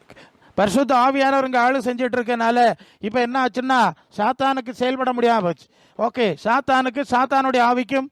பரிசுத்த ஆவியானவர் இங்க ஆளு செஞ்சுட்டு இருக்கனால இப்ப என்ன ஆச்சுன்னா, சாத்தானுக்கு செயல்பட முடியாம போச்சு. ஓகே, சாத்தானுடைய ஆவிக்கும்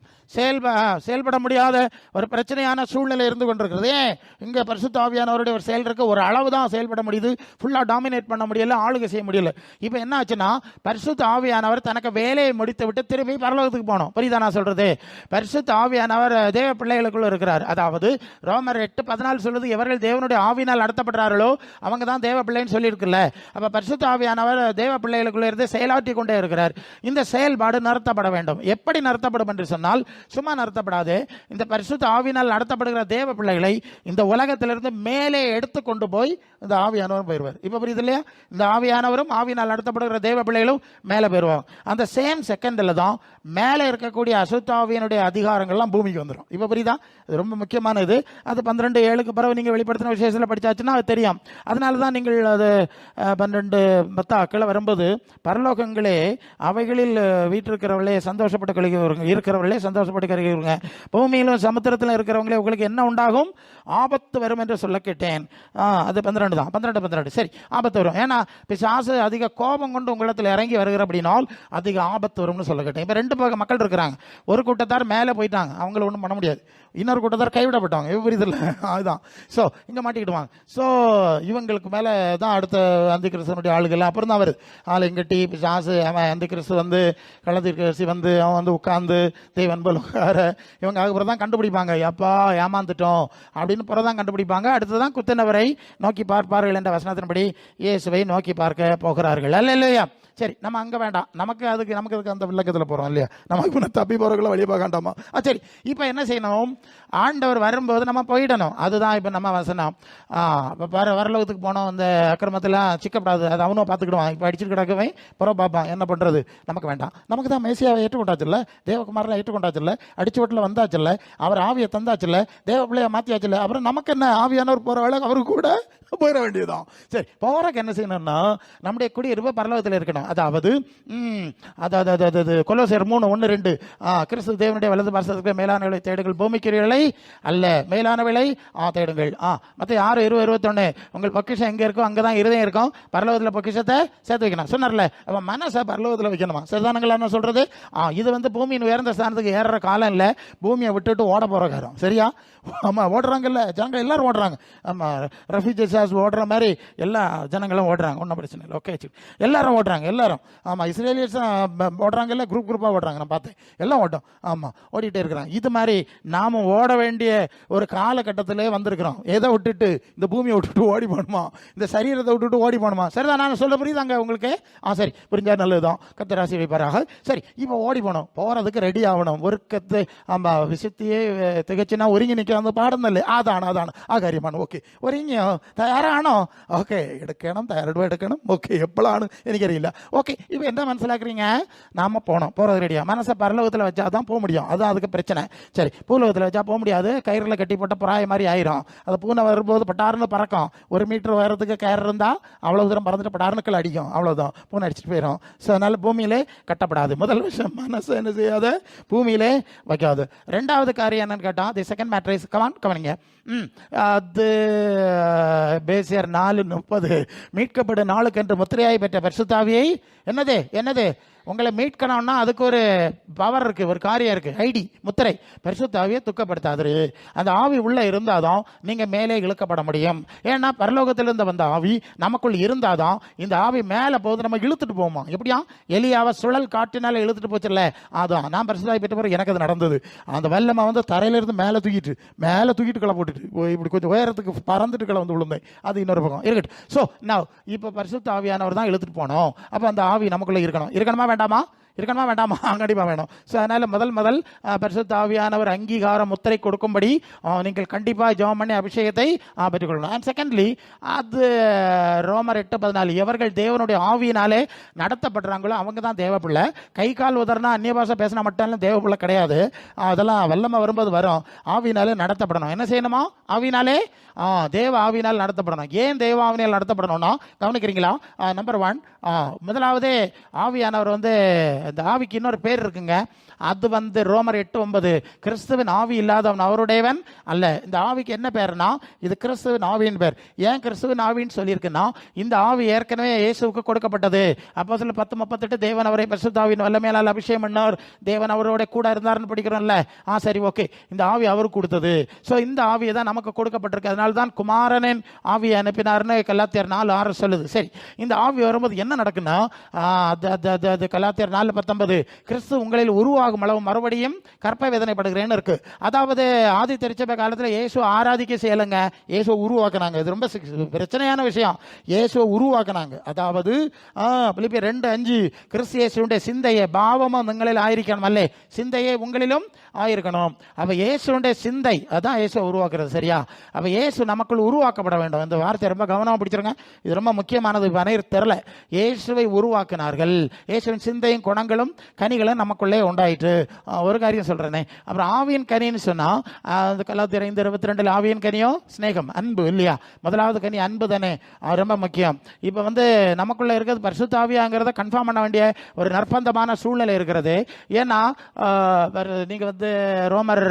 செயல்பட முடியாத ஒரு பிரச்சனையான சூழ்நிலை இருந்து கொண்டிருக்கிறது. ஏன்? இங்க பரிசுத்த ஆவியானவருடைய ஒரு செயல் இருக்க, ஒரு அளவு தான் செயல்பட முடியுது, ஃபுல்லா டாமினேட் பண்ண முடியல, ஆளுகை செய்ய முடியல. இப்போ என்ன ஆச்சுன்னா, பரிசுத்த ஆவியானவர் தனக்கு வேலையை முடித்து விட்டு திரும்பி பரலோகத்துக்கு போனோம். புரியுதா நான் சொல்றது? பரிசுத்த ஆவியானவர் தேவ பிள்ளைகளுக்குள்ள இருக்கிறார். அதாவது ரோமர் 8:14 சொல்லுது, எவர்கள் தேவனுடைய ஆவியினால் நடத்தப்படுறார்களோ அவங்க தான் தேவ பிள்ளைன்னு சொல்லி இருக்குல்ல. அப்ப பரிசுத்த ஆவியானவர் தேவ பிள்ளைகளுக்குள்ள இருந்து செயலாற்றி கொண்டே இருக்கிறார். இந்த செயல்பாடு நடத்தப்பட வேண்டும். எப்படி நடத்தப்படும் என்று சொன்னால், சும்மா நடத்தப்படாது. இந்த பரிசுத்த ஆவியினால் நடத்தப்படுகிற தேவ பிள்ளைகளை இந்த உலகத்திலிருந்து மேலே எடுத்து கொண்டு போய் இந்த ஆவியானவரும் போயிடுவார். இப்ப புரியுது இல்லையா? இந்த ஆவியானவரும் ஆவியினால் நடத்தப்படுகிற தேவ பிள்ளைகளும் மேலே போயிடுவாங்க. அந்த சேம் செகண்ட்ல தான் மேலே இருக்கக்கூடிய அசுத்தாவியனுடைய அதிகாரங்கள்லாம் பூமிக்கு வந்துடும். இப்ப புரியுதா? இது ரொம்ப முக்கியமானது. அது 12:7 பிறகு நீங்க வெளிப்படுத்தின விசேஷத்தில் படிச்சாச்சுன்னா அது தெரியும். அதனால தான் நீங்கள் அது 12 வரும்போது, பரலோகங்களே அவைகளில் வீட்டிருக்கிறவர்களே சந்தோஷப்பட்டு இருக்கிறவர்களே சந்தோஷப்பட்டு கருகிறவங்க, பூமியிலும் சமுத்திரத்தில் இருக்கிறவங்களே உங்களுக்கு என்ன உண்டாகும்? ஆபத்து வரும் என்று சொல்ல கேட்டேன். அது 12 தான். 12 சரி, ஆபத்து வரும். ஏன்னா பிசாசு அதிக கோபம் கொண்டு உங்களிடத்தில் இறங்கி வருகிற அப்படினால் அதிக ஆபத்து வரும்னு சொல்ல கேட்டேன். இப்ப 2 பக்கம் மக்கள் இருக்கிறாங்க. ஒரு கூட்டத்தார் மேலே போயிட்டாங்க, அவங்கள ஒன்றும் பண்ண முடியாது. இன்னொரு கூட்டத்தார் கைவிடப்பட்டவங்க. புரியுதில்ல? அதுதான். ஸோ இங்கே மாட்டிக்கிடுவாங்க. ஸோ இவங்களுக்கு மேலே தான் அடுத்த அந்த கிறிஸ்தனுடைய ஆளுகள் அப்புறம் தான் வருது. ஆளுங்கட்டி பிசாசு, அவன் அந்த கிறிஸ்து கள்ளத்தீர்க்கதரிசி அவன் உட்கார்ந்து தேவன் போல் உட்கார, இவங்க அதுக்கப்புறம் தான் கண்டுபிடிப்பாங்க, எப்பா ஏமாந்துட்டோம் அப்படின்னு பிறகு தான் கண்டுபிடிப்பாங்க. அடுத்ததான் குத்தினவரை நோக்கி பார்ப்பார்கள் என்ற வசனத்தின்படி இயேசுவை நோக்கி பார்க்க போகிறார்கள். அல்ல இல்லையா? சரி நம்ம அங்கே வேண்டாம், நமக்கு அதுக்கு அந்த விளக்கத்தில் போகிறோம் இல்லையா, நமக்கு முன்ன தப்பி போகிறவங்கள வழியை பார்க்காண்டாமா. சரி, இப்போ என்ன செய்யணும், ஆண்டவர் வரும்போது நம்ம போயிடணும். அதுதான் இப்போ நம்ம வசனம். வரலோகத்துக்கு போனோம், அந்த அக்கிரமத்தெல்லாம் சிக்கப்படாது, அது அவனும் பார்த்துக்கிடுவான், இப்போ அடிச்சுட்டு கிடக்கவே புறம் பார்ப்பான், என்ன பண்ணுறது, நமக்கு வேண்டாம். நமக்கு தான் மேசியாவை ஏற்றுக்கொண்டாச்சுல்ல, தேவகுமாரனை ஏற்றுக்கொண்டாச்சுல்ல, அடிச்சு வீட்டில் வந்தாச்சுல்ல, அவர் ஆவியை தந்தாச்சுல்ல, தேவ பிள்ளைய மாற்றியாச்சுல்ல, அப்புறம் நமக்கு என்ன, ஆவியானவர் போகிற வேலை அவருக்கு கூட போயிட வேண்டியதுதான். சரி, போறக்கு என்ன செய்யணும்னா நம்முடைய குடியிருப்பு பரலோகத்தில் இருக்கணும். அதாவது கொலோசியர் 3:1-2 கிறிஸ்து தேவனுடைய வலது பாரசத்துக்கு மேலானவளை தேடுங்கள், பூமிக்குரியவளை அல்ல மேலானவளை தேடுங்கள். மற்ற 6:20-21 உங்கள் பொக்கிஷம் எங்க இருக்கோ அங்கதான் இருதயம் இருக்கும், பரலோகத்தில் பொக்கிஷத்தை சேர்த்து வைக்கணும் சொன்னார்ல. அப்ப மனசை பரலோகத்தில் வைக்கணுமா, சரிதானங்களா என்ன சொல்றது. இது பூமியின் உயர்ந்த ஸ்தானத்துக்கு ஏறுற காலம் இல்லை, பூமியை விட்டுட்டு ஓட போற காலம். சரியா, ஆமா ஓடுறாங்கல்ல ஜனங்க, எல்லாரும் ஓடுறாங்க. ஆமா, ரெஃப்யூஜிஸ் ஓடுற மாதிரி எல்லா ஜனங்களும் ஓடுறாங்க, ஒன்றும் பிரச்சனை இல்லை. ஓகே, எல்லாரும் ஓடுறாங்க, எல்லாரும். ஆமாம், இஸ்ரேலியர்ஸ் ஓடுறாங்கல்ல, குரூப் குரூப்பாக ஓடுறாங்க, நான் பார்த்தேன், எல்லாம் ஓட்டம். ஆமாம், ஓடிட்டே இருக்கிறாங்க. இது மாதிரி நாம் ஓட வேண்டிய ஒரு காலகட்டத்திலே வந்திருக்கிறோம். எதை விட்டுட்டு, இந்த பூமியை விட்டுட்டு ஓடி போகணுமா, இந்த சரீரத்தை விட்டுட்டு ஓடி போகணுமா? சரிதான், நான் சொல்ல புரியுதாங்க உங்களுக்கு? சரி, புரிஞ்சா நல்லதுதான், கர்த்தர் ஆசீர்வதிப்பாராக. சரி, இப்போ ஓடி போகணும், போகிறதுக்கு ரெடி ஆகணும். ஒருக்கத்தை ஆமாம், விசுத்தியே திகச்சுன்னா ஒருங்கி நிற்க அந்த பாடம் இல்லை. அതാണ് കാര്യമാണ്. ഓക്കെ, ഒരുങ്ങിയോ, തയ്യാറാണോ? ഓക്കെ, എടുക്കണം, തയ്യാറെടുക്കണം. ഓക്കെ, എപ്പോഴാണ് എനിക്കറിയില്ല. ஓகே, இப்போ என்ன മനസ്സിലാக்குறீங்க, நாம போகிறது ரெடியா, மனசை பரலோகத்தில் வச்சா தான் போக முடியும், அதுதான் அதுக்கு பிரச்சனை. சரி, பூலோகத்தில் வச்சா போக முடியாது, கயிறில் கட்டி போட்ட பிராய மாதிரி ஆயிரும். அது பூனை வரும்போது பட்டாருன்னு பறக்கும், 1 மீட்டர் உயரத்துக்கு கயிறு இருந்தால் அவ்வளோ தூரம் பறந்துட்டு பட்டாருனுக்கள் அடிக்கும், அவ்வளோதான், பூனை அடிச்சுட்டு போயிடும். ஸோ அதனால பூமியிலே கட்டப்படாது. முதல் விஷயம், மனசை என்ன செய்யாத, பூமியிலே வைக்காது. 2வது காரியம் என்னன்னு கேட்டால், தி செகண்ட் மேட்டர் இஸ் கவனிங்க, அது பேசியர் 4:30 மீட்கப்படும் நாளுக்கு என்று முத்திரையாய் பெற்ற பரிசுத்தாவியை என்னது உங்களை மீட்கணும்னா அதுக்கு ஒரு பவர் இருக்கு, ஒரு காரியம் இருக்கு, ஐடி, முத்திரை. பரிசுத்தாவியை துக்கப்படுத்தாது. அந்த ஆவி உள்ள இருந்தாதான் நீங்க மேலே இழுக்கப்பட முடியும். ஏன்னா பரலோகத்திலிருந்து வந்த ஆவி நமக்குள் இருந்தாதான் இந்த ஆவி மேலே போகுது, நம்ம இழுத்துட்டு போவோமா. எப்படியா, எலியாவை சுழல் காட்டினால இழுத்துட்டு போச்சுல்ல, அதான் நான் பரிசுத்தாவி பெற்ற பிறகு எனக்கு அது நடந்தது. அந்த வெள்ளமை தரையிலிருந்து மேலே தூக்கிட்டு கிளை போட்டுட்டு இப்படி கொஞ்சம் உயரத்துக்கு பறந்துட்டு கிளை விழுந்தேன். அது இன்னொரு பக்கம் இருக்கட்டும். ஸோ நான் இப்போ பரிசுத்த ஆவியானவர் தான் இழுத்துட்டு போனோம். அப்போ அந்த ஆவி நமக்குள்ள இருக்கணுமா வேண்டாமா? கண்டிப்பாக வேணும். ஸோ அதனால் முதல் பரிசுத்த ஆவியானவர் அங்கீகாரம் முத்திரை கொடுக்கும்படி நீங்கள் கண்டிப்பாக ஜெபம் பண்ணி அபிஷேகத்தை பெற்றுக்கொள்ளணும். அண்ட் செகண்ட்லி, அது ரோமர் 8:14 எவர்கள் தேவனுடைய ஆவியினாலே நடத்தப்படுறாங்களோ அவங்க தான் தேவப்பிள்ளை. கை கால் உதறினா அந்நிய பாஷை பேசினா மட்டும் தேவப்பிள்ளை கிடையாது. அதெல்லாம் வெள்ளமாக வரும்போது வரும். ஆவியினாலே நடத்தப்படணும். என்ன செய்யணுமா, ஆவியினாலே தேவ ஆவியினால் நடத்தப்படணும். ஏன் தேவ ஆவியினால் நடத்தப்படணும்னா கவனிக்கிறீங்களா, நம்பர் 1, முதலாவதே ஆவியானவர் இந்த ஆவிக்கு இன்னொரு பேர் இருக்குங்க. அது ரோமர் 8:9 கிறிஸ்துவின் ஆவி இல்லாதவன் அவருடையவன் அல்ல. இந்த ஆவிக்கு என்ன பேர்னா, இது கிறிஸ்துவின் ஆவியின் பேர். ஏன் கிறிஸ்துவின் ஆவின்னு சொல்லியிருக்குன்னா, இந்த ஆவி ஏற்கனவே இயேசுவுக்கு கொடுக்கப்பட்டது. அப்போஸ்தலர் 10:38 தேவன் அவரை பரிசுத்த ஆவியின் வல்லமையால் அபிஷேகம் பண்ணார், தேவன் அவரோட கூட இருந்தார்னு படிக்கிறோம்ல. சரி, ஓகே, இந்த ஆவி அவருக்கு கொடுத்தது. ஸோ இந்த ஆவியை தான் நமக்கு கொடுக்கப்பட்டிருக்கு. அதனால தான் குமாரனின் ஆவியை அனுப்பினார்னு கலாத்தியர் 4:6 சொல்லுது. சரி, இந்த ஆவி வரும்போது என்ன நடக்குன்னா, கலாத்தியர் 4:19 கிறிஸ்து உங்களில் உருவாகும் அளவு மறுபடியும் கற்ப வேதனைப்படுகிறேன்னு இருக்கு. அதாவது ஆதி திருச்சபை காலத்தில் இயேசு ஆராதிக்க செய்யலைங்க, இயேசுவை உருவாக்குனாங்க. இது ரொம்ப பிரச்சனையான விஷயம். இயேசுவை உருவாக்குனாங்க. அதாவது பிலிப்பியர் 2:5 கிறிஸ்து இயேசுடைய சிந்தையை பாவமும் உங்களில் ஆயிருக்கணும் அல்ல, சிந்தையை உங்களிலும் ஆயிருக்கணும். அப்ப இயேசுடைய சிந்தை அதான் இயேசுவை உருவாக்குறது. சரியா, அப்ப இயேசு நமக்குள் உருவாக்கப்பட வேண்டும். இந்த வார்த்தை ரொம்ப கவனமா பிடிச்சிருங்க, இது ரொம்ப முக்கியமானது. அனைவரும் தெரியல, இயேசுவை உருவாக்கினார்கள். இயேசுவின் சிந்தையும் குணங்களும் கனிகளும் நமக்குள்ளே உண்டாயிற்று. ஒரு காரியம் சொல்றேனே, அப்புறம் ஆவியின் கனின்னு சொன்னா கலாத்தியர் 5:22 ஆவியின் கனியோ ஸ்நேகம், அன்பு இல்லையா. முதலாவது கனி அன்பு தானே, ரொம்ப முக்கியம். இப்போ நமக்குள்ள இருக்கிறது பரிசுத்த ஆவியாங்கிறத கன்ஃபார்ம் பண்ண வேண்டிய ஒரு நிர்பந்தமான சூழ்நிலை இருக்கிறது. ஏன்னா நீங்க ரோமர்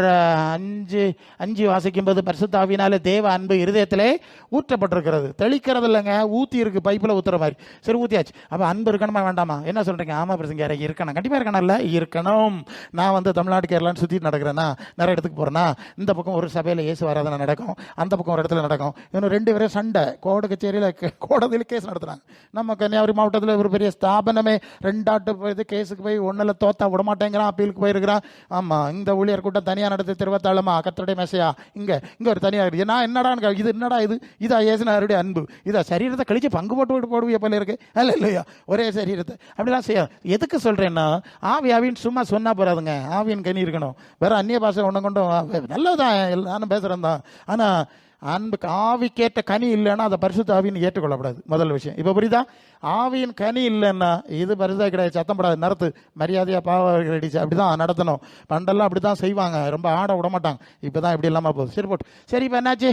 5:5 வாசிக்கும் போது பரிசுத்த ஆவியினாலே தேவ அன்பு இருதயத்திலே ஊற்றப்பட்டிருக்கிறது. தெளிக்கிறது இல்லைங்க, ஊத்தி இருக்கு, பைப்பில் ஊத்துற மாதிரி. சரி, ஊத்தியாச்சு. அப்ப அன்பு இருக்கணுமா வேண்டாமா, என்ன சொல்றீங்க? ஆமா பிரசங்க, இருக்கணும், கண்டிப்பாக இருக்கணும்ல, இருக்கணும். நான் வந்து தமிழ்நாடு கேரளான்னு சுற்றிட்டு நடக்கிறேன்னா, நிறைய இடத்துக்கு போகிறேன்னா, இந்த பக்கம் ஒரு சபையில் இயேசு ஆராதனை நடக்கும், அந்த பக்கம் ஒரு இடத்துல நடக்கும். இன்னும் 2 பேரும் சண்டை, கோட கச்சேரியில் கோடதியில் கேஸ் நடத்துகிறாங்க. நம்ம கன்னியாகுமரி மாவட்டத்தில் ஒரு பெரிய ஸ்தாபனமே 2 போய் கேஸுக்கு போய் ஒன்றில் தோத்தா விட மாட்டேங்கிறான், அப்பீலுக்கு போயிருக்கிறான். ஆமாம், இந்த ஊழியர் கூட்டம் தனியாக நடத்தி திருவத்தாளமா கர்த்தருடைய மெசையா, இங்கே ஒரு தனியாக இருக்குது. நான் என்னடான்னு இது என்னடா இதா இயேசுநாதருடைய அன்பு, இதா சரீரத்தை கழிச்சு பங்கு போட்டு போடுவிய போல இருக்கு, அல்ல இல்லையா, ஒரே சரீரத்தை அப்படிலாம் செய்ய. எதுக்கு சொல்கிறேன்னா, ஆவின்னு சும்மா சொன்னால் போறாதுங்க, ஆவியின் கனி இருக்கணும். வேற அந்நிய பாஷை ஒன்று கொண்டும் நல்லதுதான், நானும் பேசுகிறேன் தான். ஆனால் அன்புக்கு ஆவிக்கேற்ற கனி இல்லைன்னா அதை பரிசுத்த ஆவின்னு ஏற்றுக்கொள்ளப்படாது. முதல் விஷயம். இப்போ புரியுதா? ஆவியின் கனி இல்லைன்னா இது பரிசுத்தா கிடையாது, சத்தப்படாது, நடத்து, மரியாதையாக பாவடிச்சு அப்படி தான் நடத்தணும். பண்டெல்லாம் அப்படி தான் செய்வாங்க, ரொம்ப ஆட விட மாட்டாங்க. இப்போ தான் இப்படி இல்லாமல் போகுது. சரி போட்டு சரி, இப்போ என்னாச்சு?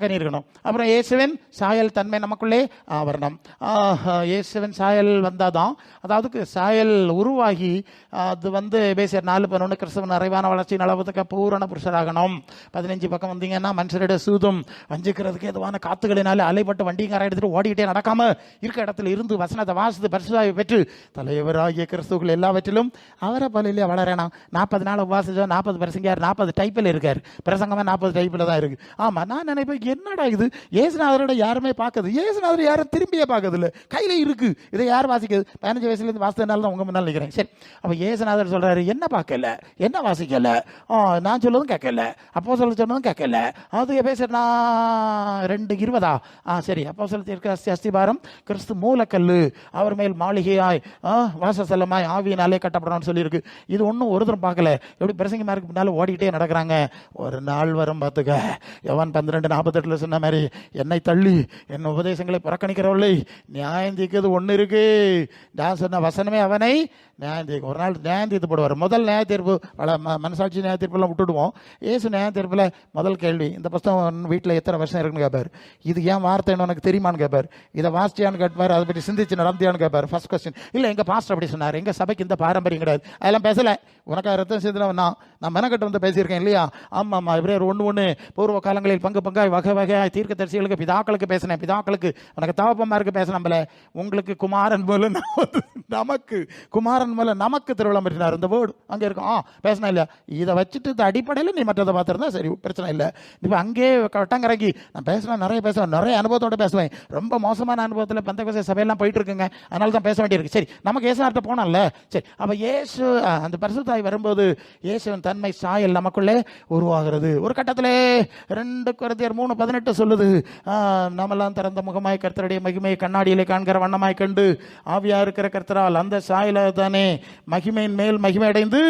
கனி இருக்கணும். அப்புறம் இயேசுவின் சாயல் தன்மை நமக்குள்ளே ஆவரணம். இயேசுவின் சாயல் வந்தால் தான், அதாவது சாயல் உருவாகி அது வந்து எபேசியர் 4:11 கிறிஸ்தவன் நிறைவான வளர்ச்சி அளவுக்கு பூரண புருஷராகணும். 15 பக்கம் வந்தீங்கன்னா, மனுஷருடைய சூதும் வஞ்சிக்கிறதுக்கு எதுவான காத்துகளினால அலைப்பட்டு வண்டிக்கார எடுத்துட்டு ஓடிக்கிட்டே நடக்காம இருக்க இடத்துல இருந்து வசனத்தை வாசித்து பரிசுத்தாவை பெற்று தலைவராகிய கிறிஸ்துவுக்குள் எல்லாவற்றிலும் அவரை பலியிலே வளரணும். 40 நாள் உபவாசிச்சோம், 40 பிரசங்கியார், 40 டைப்பில் இருக்காரு. பிரசங்கமே 40 டைப்பில் தான் இருக்கு. ஆமா, நான் நினைப்பேன், என்னடா இது, இயேசுநாதரோட யாருமே பார்க்குது, இயேசுநாதர் யாரும் திரும்பியே பார்க்கறது இல்லை, கையில இருக்கு, இதை யார் வாசிக்கிறது? 15 வயசுலேருந்து வாசித்ததுனால தான் உங்க முன்னால் நிற்கிறேன். சரி, அப்ப இயேசுநாதர் சொல்றாரு, என்ன பார்க்கல, என்ன வாசிக்கல, நான் சொல்லதும் கேட்கல, அப்போ சொன்னதும் கேட்கல. அது பேசுறா 2:20. சரி, அப்போ சொல்ல அஸ்திபாரம் கிறிஸ்து மூலக்கல்லு, அவர் மேல் மாளிகையாய் வாசஸ்தலமாய் ஆவியினாலே கட்டப்படணும்னு சொல்லியிருக்கு. இது ஒன்றும் ஒரு தரம் பார்க்கல, எப்படி பிரசங்கி மார்க்கு பின்னால ஓடிக்கிட்டே நடக்கிறாங்க. ஒரு நாள் வரும் பார்த்துக்க, யோவான் 12:48 சொன்ன மாதிரி, என்னை தள்ளி என் உபதேசங்களை புறக்கணிக்கிறவர்களை நியாயம் தீர்க்கிறது ஒன்று இருக்கு. நான் சொன்ன வசனமே அவனை நியாயம் தீர்க்கும். ஒரு நாள் நியாயம் தீர்த்து போடுவார். முதல் நியாய தீர்ப்பு, மனசாட்சி நியாய தீர்ப்பெல்லாம் விட்டுடுவோம். ஏசு நியாய தீர்ப்பில் முதல் கேள்வி, இந்த புஸ்தகம் வீட்டில் எத்தனை வருஷம் இருக்குன்னு கேட்பார். இது ஏன் வார்த்தைன்னு உனக்கு தெரியுமான்னு கேட்பார். இதை வாசிச்சியான்னு கேட்பார். அதை பற்றி சிந்திச்சு நடந்தியான்னு கேட்பார். First question. இல்லை, எங்கள் பாஸ்டர் அப்படி சொன்னார், எங்கள் சபைக்கு இந்த பாரம்பரியம் கிடையாது, அதெல்லாம் பேசலை. உனக்கு ரத்தம் சேர்ந்து நான் மெனக்கட்டு வந்து பேசியிருக்கேன் இல்லையா? ஆமாம், இவரே 1 பூர்வ காலங்களில் பங்காய் வகை வகையாய் தீர்க்க தரிசிகளுக்கு பிதாக்களுக்கு பேசினேன், பிதாக்களுக்கு உனக்கு தகப்பன்மாருக்கு பேசினம்பல, உங்களுக்கு குமாரன் மூலம் நமக்கு, குமாரன் மூலம் நமக்கு திருவிழம் பற்றினார். இந்த வேர்டு அங்கே இருக்கும். பேசினா இல்லையா? இதை வச்சுட்டு இந்த அடிப்படையில் நீ மற்றதை பார்த்துருந்தா சரி, பிரச்சனை இல்லை. இப்போ அங்கே கட்டங்கிறங்கி நான் பேசுவேன், நிறைய பேசுவேன், நிறைய அனுபவத்தோடு பேசுவேன். ரொம்ப மோசமான அனுபவத்தில் பெந்தகோஸ்தே சபையெல்லாம் போயிட்டு இருக்குங்க, அதனால தான் பேச வேண்டியிருக்கு. சரி, நமக்கு ஏசுகிட்ட போனோம்ல. சரி, அப்போ இயேசு அந்த பரிசுத்தாய் வரும்போது இயேசுவின் தன்மை சாயல் நமக்குள்ளே உருவாகிறது. ஒரு கட்டத்தில் 2 கொரிந்தியர் 3:18 சொல்லுது, நம்மெல்லாம் திறந்த முகமாய் கர்த்தருடைய மகிமையை கண்ணாடியிலே காண்கிற வண்ணமாய் கண்டு ஆவியா இருக்கிற கர்த்தரால் அந்த சாயல தானே மகிமையின் மேல் மகிமை அடைந்து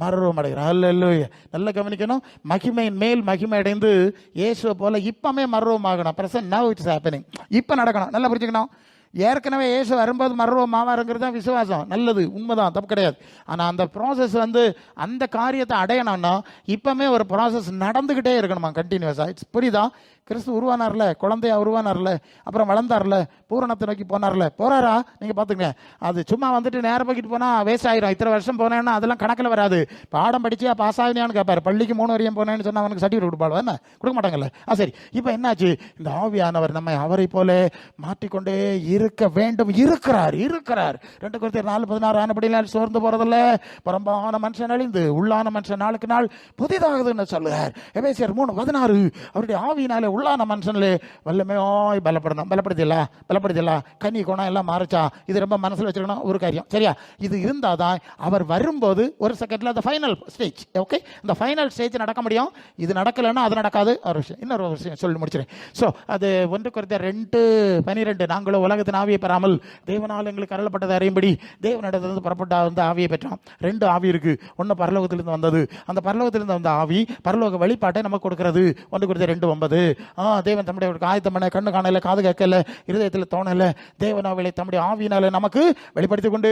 மறுரூபம் அடைகிறார். அல்லேலூயா. நல்லா கவனிக்கணும், மகிமையின் மேல் மகிமை அடைந்து இயேசுவை போல இப்பமே மறுரூபம் ஆகணும். பிரசன்ட் நவ் இட்ஸ் ஹேப்பனிங், இப்போ நடக்கணும். நல்லா புரிஞ்சுக்கணும். ஏற்கனவே இயேசு வரும்போது மறுரூபம் ஆவாருங்கிறது தான் விசுவாசம். நல்லது, உண்மைதான், தப்பு கிடையாது. ஆனால் அந்த ப்ராசஸ் வந்து அந்த காரியத்தை அடையணும்னா இப்போமே ஒரு ப்ராசஸ் நடந்துக்கிட்டே இருக்கணுமா, கண்டினியூஸாக. இட்ஸ் புரியுதா? கிறிஸ்து உருவானார்ல, குழந்தையா உருவானார்ல, அப்புறம் வளர்ந்தார்ல, பூரணத்தை நோக்கி போனார்ல, போறாரா? நீங்கள் பார்த்துங்க. அது சும்மா வந்துட்டு நேரம் போக்கிட்டு போனால் வேஸ்ட் ஆயிரும். இத்தனை வருஷம் போனேன்னா அதெல்லாம் கணக்கில் வராது. பாடம் படிச்சியா பாஸ் ஆகினான்னு கேட்பார். பள்ளிக்கு 3 வரையும் போனேன்னு சொன்னால் அவனுக்கு சர்டிஃபிகேட் கொடுப்பாள், என்ன கொடுக்க மாட்டாங்கல்ல? சரி, இப்போ என்னாச்சு? இந்த ஆவியானவர் நம்மை அவரை போல மாற்றிக்கொண்டே இருக்க வேண்டும். இருக்கிறார் 2 கொரிந்தியர் 4:16 ஆனபடியால் சோர்ந்து போறதில்ல, புறம்பான மனுஷன் அழிந்து உள்ளான மனுஷன் நாளுக்கு நாள் புதிதாகுதுன்னு சொல்லுறார். எபேசியர் 3:16 அவருடைய ஆவியினாலே உள்ளான மனுஷன்ல வல்லமையாய் பலப்படணும். பலப்படுதில்ல கனி குணம் எல்லாம் மாறிச்சா? இது ரொம்ப மனசில் வச்சுக்கணும் ஒரு காரியம், சரியா? இது இருந்தால் தான் அவர் வரும்போது ஒரு செகண்ட்ல அந்த ஃபைனல் ஸ்டேஜ், ஓகே, இந்த ஃபைனல் ஸ்டேஜ் நடக்க முடியும். இது நடக்கலைன்னா அது நடக்காது. ஒரு விஷயம், இன்னொரு விஷயம் சொல்லி முடிச்சிடறேன். ஸோ அது 1 கொரிந்தியர் 2:12 நாங்களும் உலகத்தின் ஆவியை பெறாமல் தேவனால் எங்களுக்கு அருளப்பட்டதை அறியும்படி தேவனிடத்திலிருந்து புறப்பட்ட வந்து ஆவியை பெற்றோம். 2 ஆவி இருக்கு. ஒன்று பரலோகத்திலிருந்து வந்தது, அந்த பரலோகத்திலிருந்து வந்த ஆவி பரலோக வெளிப்பாட்டை நமக்கு கொடுக்கிறது. 1 கொரிந்தியர் 2:9 தேவன் தம்முடைய ஆயத்தம் பண்ண, கண்ணு காணல, காது கேட்கல, இருதயத்தில் தோணல, தேவனாவிலை தம்முடைய ஆவியினால நமக்கு வெளிப்படுத்திக் கொண்டே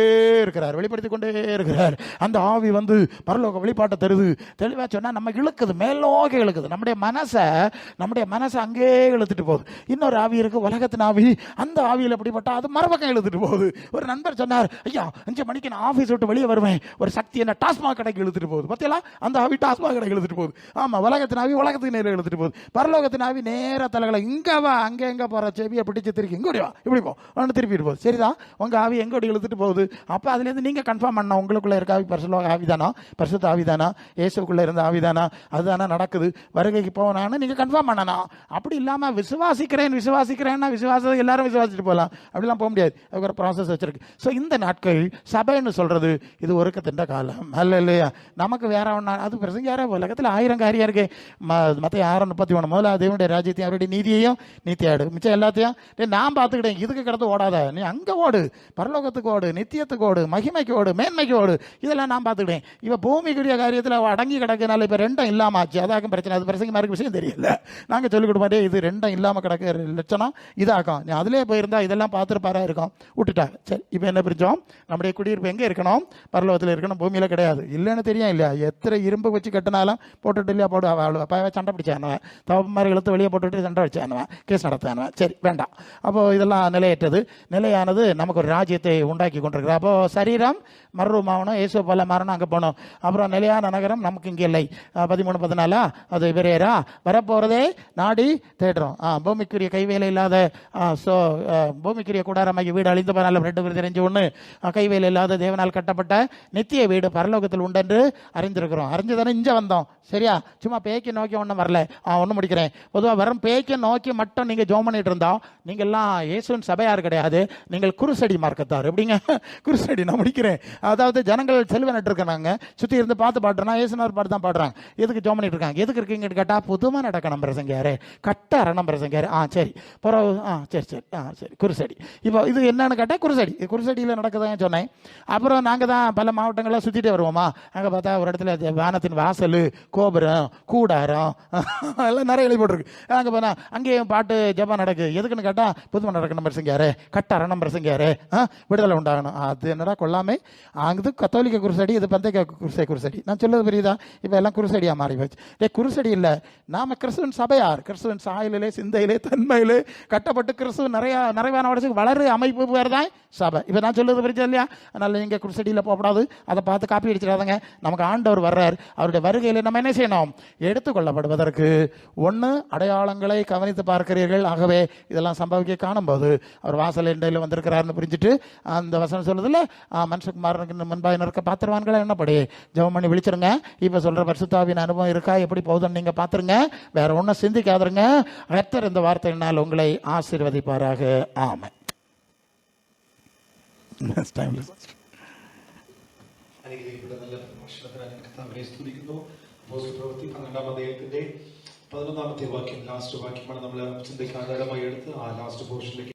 இருக்கிறார். அந்த ஆவி வந்து பரலோக வெளிப்பாட்டை தருது. தெளிவா சொன்னா நம்ம இழுக்குது, மேலோக இழுக்குது. நம்முடைய மனசை அங்கே இழுத்துட்டு போகுது. இன்னொரு ஆவி இருக்கு, உலகத்தின் ஆவி. அந்த ஆவியில் எப்படிப்பட்டா அது மறுபக்கம் இழுத்துட்டு போகுது. ஒரு நண்பர் சொன்னார், ஐயா 5 மணிக்கு நான் ஆஃபீஸ் விட்டு வெளியே வருவேன், ஒரு சக்தி என்ன டாஸ்மாக் கடைக்கு இழுத்துட்டு போகுது. பத்தியெல்லாம் அந்த ஆவி டாஸ்மாக் கடைக்கு இழுத்துட்டு போகுது. ஆமா, உலகத்தின் ஆவி உலகத்துக்கு நேரம் இழுத்துட்டு போகுது. பரலோகத்தின் ஆவி ஆவி நேர தலைகளை இங்கே வா அங்கே எங்கே போகிற செவியை பிடிச்சி திருக்கி இங்கே வா இப்படி போ ஒன்று திருப்பிட்டு போகுது. சரிதான், உங்கள் ஆவி எங்கோடி இழுத்துட்டு போகுது. அப்போ அதுலேருந்து நீங்கள் கன்ஃபார்ம் பண்ண உங்களுக்குள்ளே இருக்க ஆவி பரிசுத்த ஆவிதானா, பரிசுத்த ஆவிதானா, இயேசுக்குள்ளே இருந்த ஆவிதானா, அதுதானா நடக்குது, வருகைக்கு போனான்னு நீங்கள் கன்ஃபார்ம் பண்ணணும். அப்படி இல்லாமல் விசுவாசிக்கிறேன்னா விசுவாசம் எல்லாரும் விசுவாசிட்டு போகலாம், அப்படிலாம் போக முடியாது. அதுக்கு ஒரு ப்ராசஸ் வச்சிருக்கு. ஸோ இந்த நாட்கள் சபைன்னு சொல்கிறது இது ஒருக்கத்தின்ற காலம் அல்ல இல்லையா. நமக்கு வேற ஒன்றா அது பிரசங்க யாரோ உலகத்தில் 1000 காரியம் இருக்கு. மற்ற 6:31 முதல்ல தேவனுடைய ராஜ்யத்தையும் அவருடைய நீதியையும் நீ தேடு, மிச்சம் எல்லாத்தையும் நான் பார்த்துக்கிட்டேன். இதுக்கு கிடந்து ஓடாத, நீ அங்கே ஓடு, பரலோகத்துக்கு ஓடு, நித்தியத்துக்கு ஓடு, மகிமைக்கு ஓடு, மேன்மைக்கு ஓடு, இதெல்லாம் நான் பார்த்துக்கிட்டேன். இப்போ பூமிக்குரிய காரியத்தில் அடங்கி கிடக்கிறனால இப்போ 2 இல்லாமல் ஆச்சு. அதாக்கும் பிரச்சனை. அது பிரசங்க மாதிரி விஷயம் தெரியல. நாங்கள் சொல்லிக் கொடுப்பாட்டே இது 2 இல்லாமல் கிடக்கிற லட்சணம் இதாக்கும். நீ அதிலே போயிருந்தா இதெல்லாம் பார்த்துருப்பாரா இருக்கும், விட்டுட்டாங்க. சரி, இப்போ என்ன பிரிச்சோம்? நம்முடைய குடியிருப்பு எங்கே இருக்கணும்? பரலோகத்தில் இருக்கணும், பூமியில் கிடையாது. இல்லைன்னு தெரியும் இல்லையா? எத்தனை இரும்பு வச்சு கட்டினாலும் போட்டுட்டு இல்லையா போடு அப்போ சண்டை பிடிச்சானுவேன், தவப்பு மாதிரி இழுத்து வெளியே போட்டுட்டு சண்டை வச்சானுவேன், கேஸ் நடத்தானுவேன். சரி வேண்டாம். அப்போது இதெல்லாம் நிலையற்றது. நிலையானது நமக்கு ஒரு ராஜ்யத்தை உண்டாக்கி கொண்டிருக்கிறார். அப்போது சரீரம் மறுரூபமாகணும், இயேசு போல மாறணும், அங்கே போகணும். அப்புறம் நிலையான நகரம் நமக்கு இங்கே இல்லை. 13-14 அது விரையரா வரப்போகிறதே நாடி தேடுறோம். பூமிக்குரிய கைவேலை இல்லாத பூமிக்குரிய கூடாரமாகி வீடு அழிந்து போனாலும் 2:21 கைவேலை இல்லாத தேவனால் கட்டப்பட்ட நித்திய வீடு பரலோகத்தில் உண்டென்று அறிந்திருக்கிறோம். அறிஞ்சதானே இங்கே வந்தோம். சரியா, சும்மா பேய்க்கு நோக்கி ஒன்றும் வரல. ஒன்றும் முடிக்கிறேன். பொதுவாக வெறும் பேய்க்கு நோக்கி மட்டும் நீங்கள் ஜோம் பண்ணிட்டு இருந்தா நீங்கள்லாம் இயேசுவின் சபையார் கிடையாது, நீங்கள் குருசடி மார்க்கத்தார். எப்படிங்க குருசடி? நான் முடிக்கிறேன். அதாவது ஜனங்கள் செல்வனிட்டு இருக்காங்க, சுற்றி இருந்து பார்த்து பாடுறா, இயேசுனார் பாட்டு தான் பாடுறாங்க. எதுக்கு ஜோம் பண்ணிட்டு இருக்காங்க? எதுக்கு இருக்கீங்கன்னு கேட்டால் புதுமாக நடக்கணும் பிரசங்காரு, கட்ட அரணம் பிரசங்காரு. சரி பிறகு சரி சரி சரி குருசடி. இப்போ இது என்னன்னு கேட்டால் குருசடியில் நடக்குதுன்னு சொன்னேன். அப்புறம் நாங்கள் தான் பல மாவட்டங்கள்லாம் சுற்றிட்டே வருவோமா. அங்கே பார்த்தா ஒரு இடத்துல வானத்தின் வாசல், கோபுரம், கூடாரம் எல்லாம் நிறைய எழுதி போட்டிருக்கு. அங்கே போனால் அங்கேயும் பாட்டு ஜபம் நடக்குது. எதுக்குன்னு கேட்டால் புதுமை நடக்கணும் பிரசங்காரு, கட்ட அரணம் பிரசங்காரு, விடுதலை உண்டாகணும். அது என்னடா கொள்ளாமை. அங்கே கத்தோலிக்க குருசடி, இது பந்தேக குருசடி. நான் சொல்லுறது புரியுதா? இப்போ எல்லாம் குருசடியாக மாறி போச்சு. குருசடி இல்லை, நாம கிறிஸ்துவின் சபையார். கிறிஸ்துவின் சாயலிலே, சிந்தையிலே, தன்மையிலே கட்டப்பட்டு கிறிஸ்துவ நிறைவான வளர்ச்சி வளரு அமைப்பு பேர் தான் சபை. இப்போ நான் சொல்லுறது புரியுது இல்லையா? அதனால நீங்கள் குருசடியில் போகக்கூடாது, அதை பார்த்து காப்பி அடிச்சிடாதங்க. நமக்கு ஆண்டவர் வர்றார், அவருடைய வருகையில் நம்ம என்ன செய்யணும்? எடுத்துக்கொள்ளப்படுவதற்கு ஒன்று அடையாளங்களை கவனித்து பார்க்கிறீர்கள். ஆகவே இதெல்லாம் சம்பவிக்க காணும்போது அவர் வாசல் இண்டையில் வந்திருக்கிறார்னு புரிஞ்சுட்டு அந்த வசனம் சொல்லுதில்ல, மனுஷகுமாரனுக்கு முன்பாக நிற்க பாத்திரவான்களை என்னப்படி ஜெபம் பண்ணி விழிச்சிருங்க. இப்போ சொல்கிற பரிசுத்தாவின் அனுபவம் இருக்கா, எப்படி போகுதுன்னு நீங்கள் பார்த்துருங்க. வேற ஒன்றும் சிந்திக்காதுருங்க. கர்த்தர் இந்த வார்த்தையினால் உங்களை ஆசீர்வதிப்பாராக. ஆமென். പ്രവൃത്തി 12-ാമത്തെ വാക്യം ലാസ്റ്റ് വാക്യമാണ് നമ്മൾ ചിന്തിക്കാൻ ആധാരമായി എടുത്ത് ആ ലാസ്റ്റ് പോർഷനിലേക്ക്